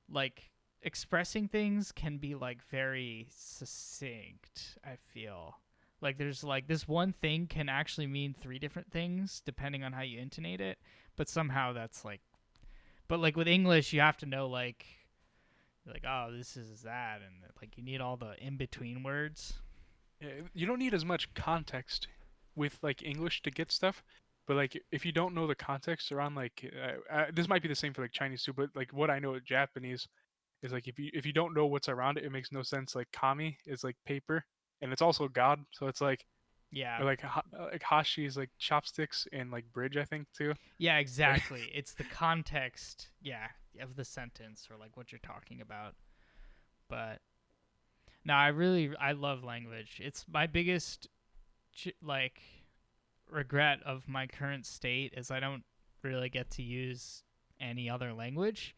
like expressing things can be like very succinct, I feel. Like there's like this one thing can actually mean three different things depending on how you intonate it, but somehow that's like, but like with English you have to know like You're like, oh, this is that, and like you need all the in between words. You don't need as much context with like English to get stuff, but like if you don't know the context around like this might be the same for like Chinese too, but like what I know of Japanese is like if you don't know what's around it, it makes no sense. Like kami is like paper, and it's also God, so it's like Yeah, or like like hashi is like chopsticks and like bridge I think too. yeah, Like exactly. It's the context, yeah, of the sentence or like what you're talking about. But no, I love language. It's my biggest like regret of my current state is I don't really get to use any other language.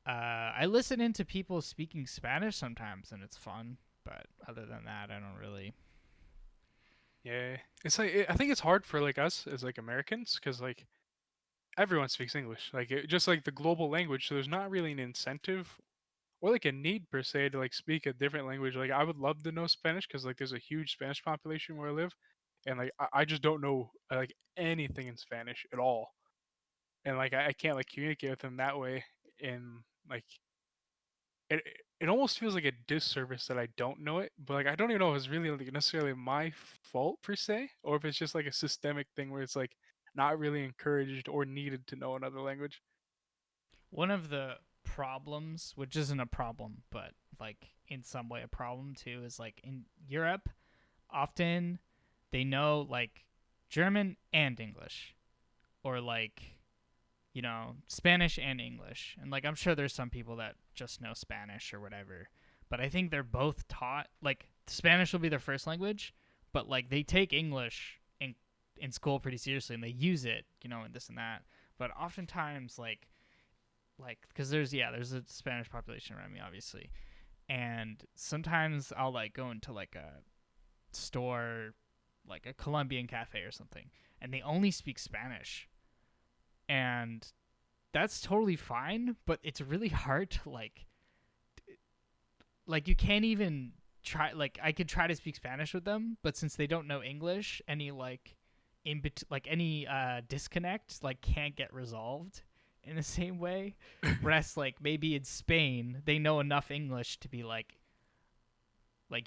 I listen into people speaking Spanish sometimes, and it's fun. But other than that, I don't really. yeah, it's like I think it's hard for like us as like Americans because like everyone speaks English, like just like the global language. So there's not really an incentive or like a need per se to like speak a different language. Like I would love to know Spanish because like there's a huge Spanish population where I live, and like I just don't know like anything in Spanish at all, and like I can't like communicate with them that way. And like it almost feels like a disservice that I don't know it, but like I don't even know if it's really like necessarily my fault per se, or if it's just like a systemic thing where it's like not really encouraged or needed to know another language. One of the problems, which isn't a problem, but like in some way a problem too, is like in Europe, often they know like German and English, or like Spanish and English. And like I'm sure there's some people that just know Spanish or whatever. But I think they're both taught like Spanish will be their first language, but like they take English in school pretty seriously and they use it, and this and that. But oftentimes like cuz there's a Spanish population around me obviously. And sometimes I'll like go into like a store like a Colombian cafe or something and they only speak Spanish. And that's totally fine, but it's really hard to like you can't even try like I could try to speak Spanish with them, but since they don't know English, any like any disconnect like can't get resolved in the same way. Whereas like maybe in Spain, they know enough English to be like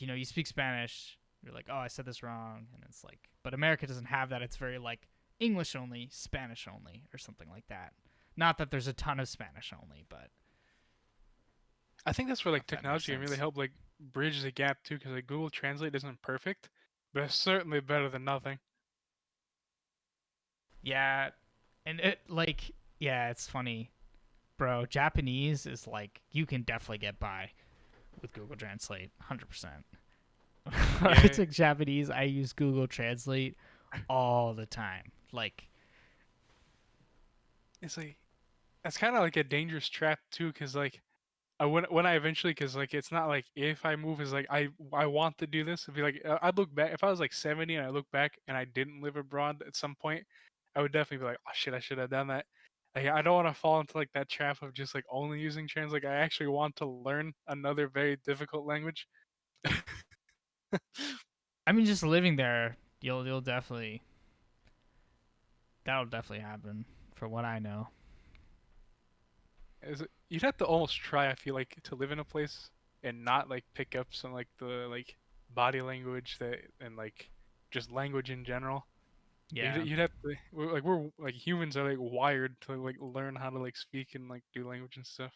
you speak Spanish, you're like, "Oh, I said this wrong." And it's like but America doesn't have that. It's very like English only, Spanish only or something like that. Not that there's a ton of Spanish only, but I think that's where like if that makes technology can really sense. help like bridge the gap too, because like Google Translate isn't perfect, but it's certainly better than nothing. Yeah, and it like yeah, it's funny, bro. Japanese is like you can definitely get by with Google Translate, 100%. I Yeah, took Japanese. I use Google Translate all the time. Like, it's like that's kind of like a dangerous trap too, because like when I eventually, because like it's not like if I move, is like I want to do this. If you like, I'd look back if I was like 70 and I look back and I didn't live abroad at some point, I would definitely be like, oh shit, I should have done that. Like, I don't want to fall into like that trap of just like only using trans. Like I actually want to learn another very difficult language. I mean, just living there, you'll definitely that'll definitely happen, for what I know. You'd have to almost try, I feel like, to live in a place and not like pick up some like the like body language that and like just language in general. Yeah, You'd have to we're like humans are like wired to like learn how to like speak and like do language and stuff.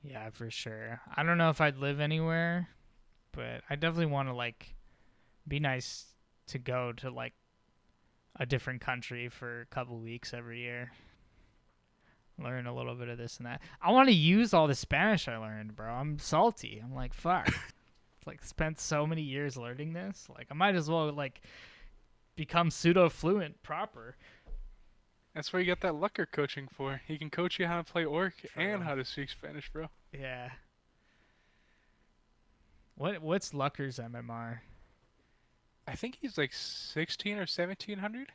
yeah, for sure. I don't know if I'd live anywhere, but I definitely want to like be nice to go to like a different country for a couple weeks every year. Learn a little bit of this and that. I want to use all the Spanish I learned, bro. I'm salty. I'm like, fuck. It's like spent so many years learning this. Like I might as well like become pseudo fluent proper. That's where you get that Lucker coaching for. He can coach you how to play Orc and True. how to speak Spanish, bro. Yeah. What's Lucker's MMR? I think he's like 16 or 1700.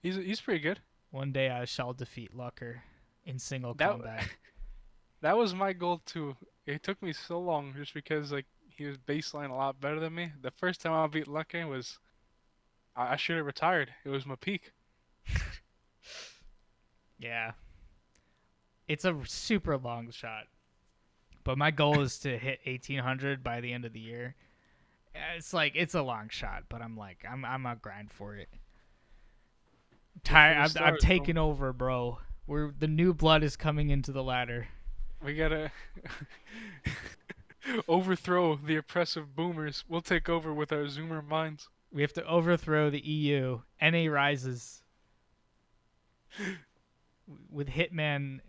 He's pretty good. One day I shall defeat Lucker in single That combat. that was my goal too. It took me so long just because like he was baseline a lot better than me. The first time I beat Lucky was I should have retired. It was my peak. Yeah. It's a super long shot, but my goal is to hit 1800 by the end of the year. It's like it's a long shot, but I'm a grind for it. For the I'm stars, bro. taking over, bro. The new blood is coming into the ladder. We gotta overthrow the oppressive boomers. We'll take over with our Zoomer minds. We have to overthrow the EU. NA rises with Hitman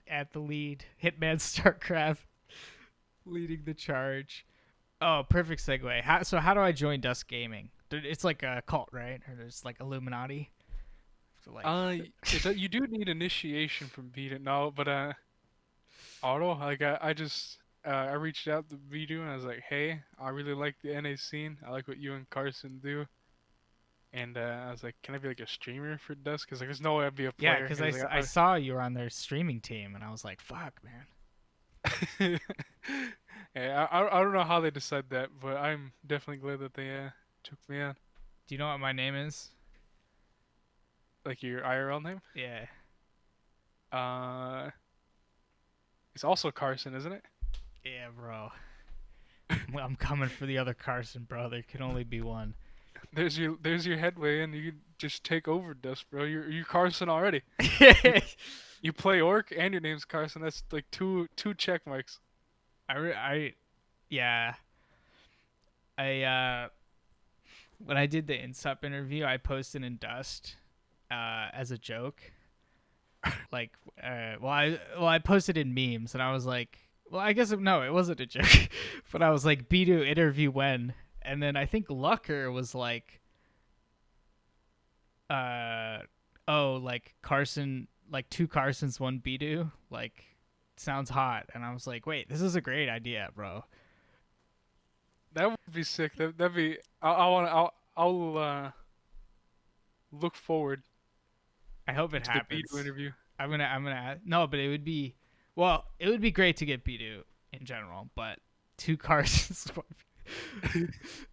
at the lead. Hitman StarCraft leading the charge. Oh, perfect segue. So how do I join Dusk Gaming? It's like a cult, right? Or there's like Illuminati. So like, You do need initiation from Vita, no, but Auto, like I just I reached out to Vidu and I was like, hey, I really like the NA scene. I like what you and Carson do. And I was like, can I be like a streamer for Dusk? Because like, there's no way I'd be a yeah, player. because He was like, I saw you were on their streaming team, and I was like, fuck, man. Yeah, I don't know how they decide that, but I'm definitely glad that they took me on. Do you know what my name is? Like your IRL name? Yeah. Uh, it's also Carson, isn't it? Yeah, bro. I'm coming for the other Carson, bro. There can only be one. There's your headway, and you can just take over Dusk, bro. You're Carson already. You play Orc, and your name's Carson. That's like two check marks. Yeah. I when I did the Insup interview, I posted in Dust as a joke. Like, I posted in memes, and I was like, well, I guess no, it wasn't a joke, but I was like, Bidu interview when, and then I think Lucker was like, oh, like Carson, like 2 Carsons, 1 Bidu, like sounds hot, and I was like, wait, this is a great idea, bro. That would be sick. That'd be. I'll look forward I hope it to the Beto happens. interview. No, but it would be, well, it would be great to get Bidu in general, but 2 Carsons,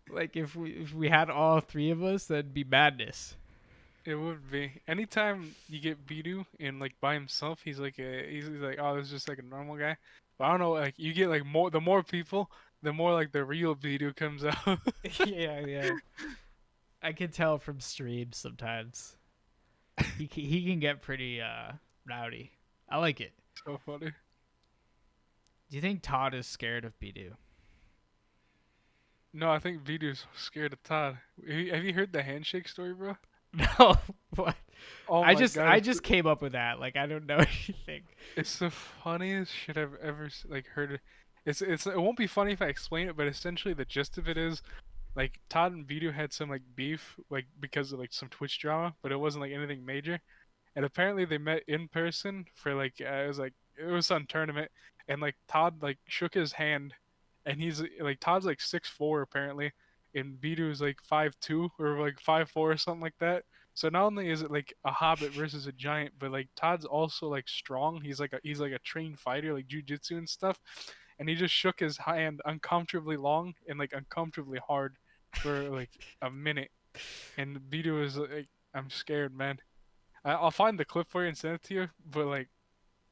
like if we had all 3 of us, that'd be madness. It would be. Anytime you get Bidu in like by himself, he's like, oh, this is just like a normal guy. But I don't know, like you get like the more people, the more like the real Bidu comes out. Yeah. I can tell from streams sometimes. He can get pretty rowdy. I like it. So funny. Do you think Todd is scared of Bidu? No, I think Bidu's scared of Todd. Have you heard the handshake story, bro? No. What? Oh I my just god, came up with that. Like I don't know anything. it's the funniest shit I've ever like heard. It won't be funny if I explain it, but essentially the gist of it is like Todd and Bidu had some like beef like because of like some Twitch drama, but it wasn't like anything major. And apparently they met in person for like it was some tournament, and like Todd like shook his hand, and he's like Todd's like 6'4" apparently, and Bidu is like 5'2" or like 5'4" or something like that. So not only is it like a hobbit versus a giant, but like Todd's also like strong. He's like a trained fighter, like jujitsu and stuff. And he just shook his hand uncomfortably long and like uncomfortably hard for like a minute. And Bidu was like, "I'm scared, man." I'll find the clip for you and send it to you. But like,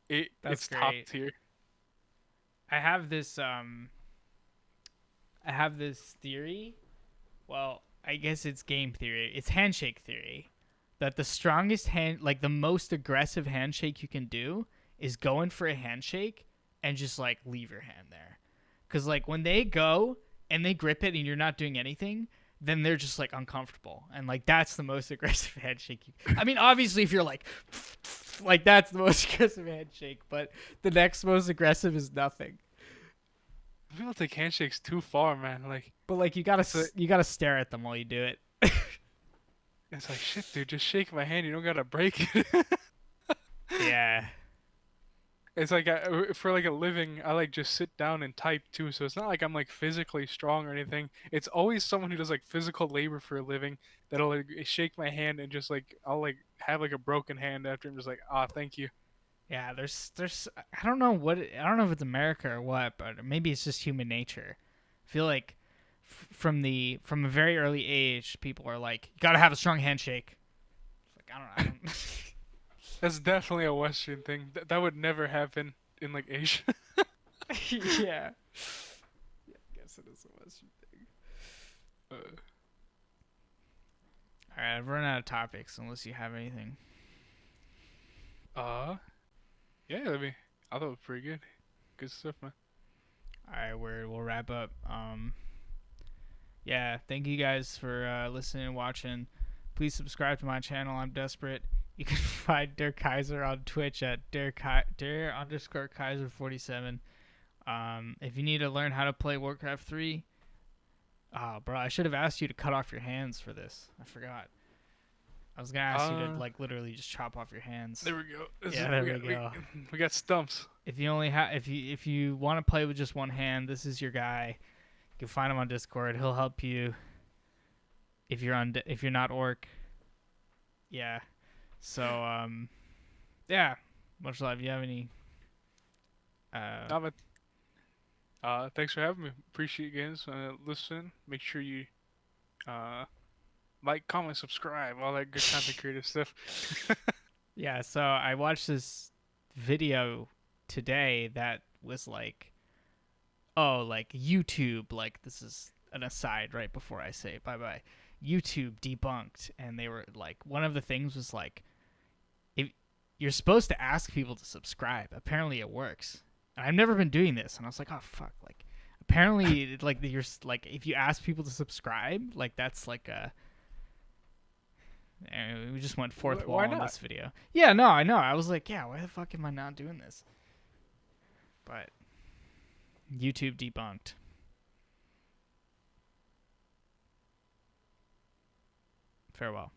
That's it's top great. tier. I have this theory. Well, I guess it's game theory. It's handshake theory. That the strongest like the most aggressive handshake you can do is going for a handshake and just like leave your hand there. Cuz like when they go and they grip it and you're not doing anything, then they're just like uncomfortable. And like that's the most aggressive handshake. I mean, obviously if you're like that's the most aggressive handshake, but the next most aggressive is nothing. People take handshakes too far, man. Like, But like you gotta stare at them while you do it. it's like shit, dude. Just shake my hand. You don't gotta break it. Yeah. It's like for like a living, I like just sit down and type too. So it's not like I'm like physically strong or anything. It's always someone who does like physical labor for a living that'll like shake my hand and just like I'll like have like a broken hand after. I'm just like, ah, thank you. Yeah, there's I don't know if it's America or what, but maybe it's just human nature. I feel like from a very early age, people are like, you gotta have a strong handshake. It's like I don't know. That's definitely a Western thing. That would never happen in like Asia. Yeah. Yeah, I guess it is a Western thing. uh, All right, I've run out of topics unless you have anything. uh yeah, I thought it was pretty good. Good stuff, man. All right, we'll wrap up. Yeah, thank you guys for listening and watching. Please subscribe to my channel. I'm desperate. You can find Der Kaiser on Twitch at Der_Kaiser47. If you need to learn how to play Warcraft 3, bro, I should have asked you to cut off your hands for this. I forgot. I was gonna ask you to like literally just chop off your hands. There we go. Yeah, there we go. We got stumps. If you want to play with just one hand, this is your guy. You can find him on Discord. He'll help you. If you're not orc. Yeah. So yeah. Much love. You have any Nah, man. Thanks for having me. Appreciate you guys. Listen. Make sure you uh like, comment, subscribe, all that good content creative stuff. Yeah, so I watched this video today that was like, oh, like YouTube, like this is an aside right before I say bye bye. YouTube debunked, and they were like, one of the things was like, if you're supposed to ask people to subscribe, apparently it works. And I've never been doing this, and I was like, oh fuck, like apparently like you're like if you ask people to subscribe, like that's like a. And we just went fourth wall in this video. Yeah, no, I know. I was like, yeah, why the fuck am I not doing this? But YouTube debunked. Farewell.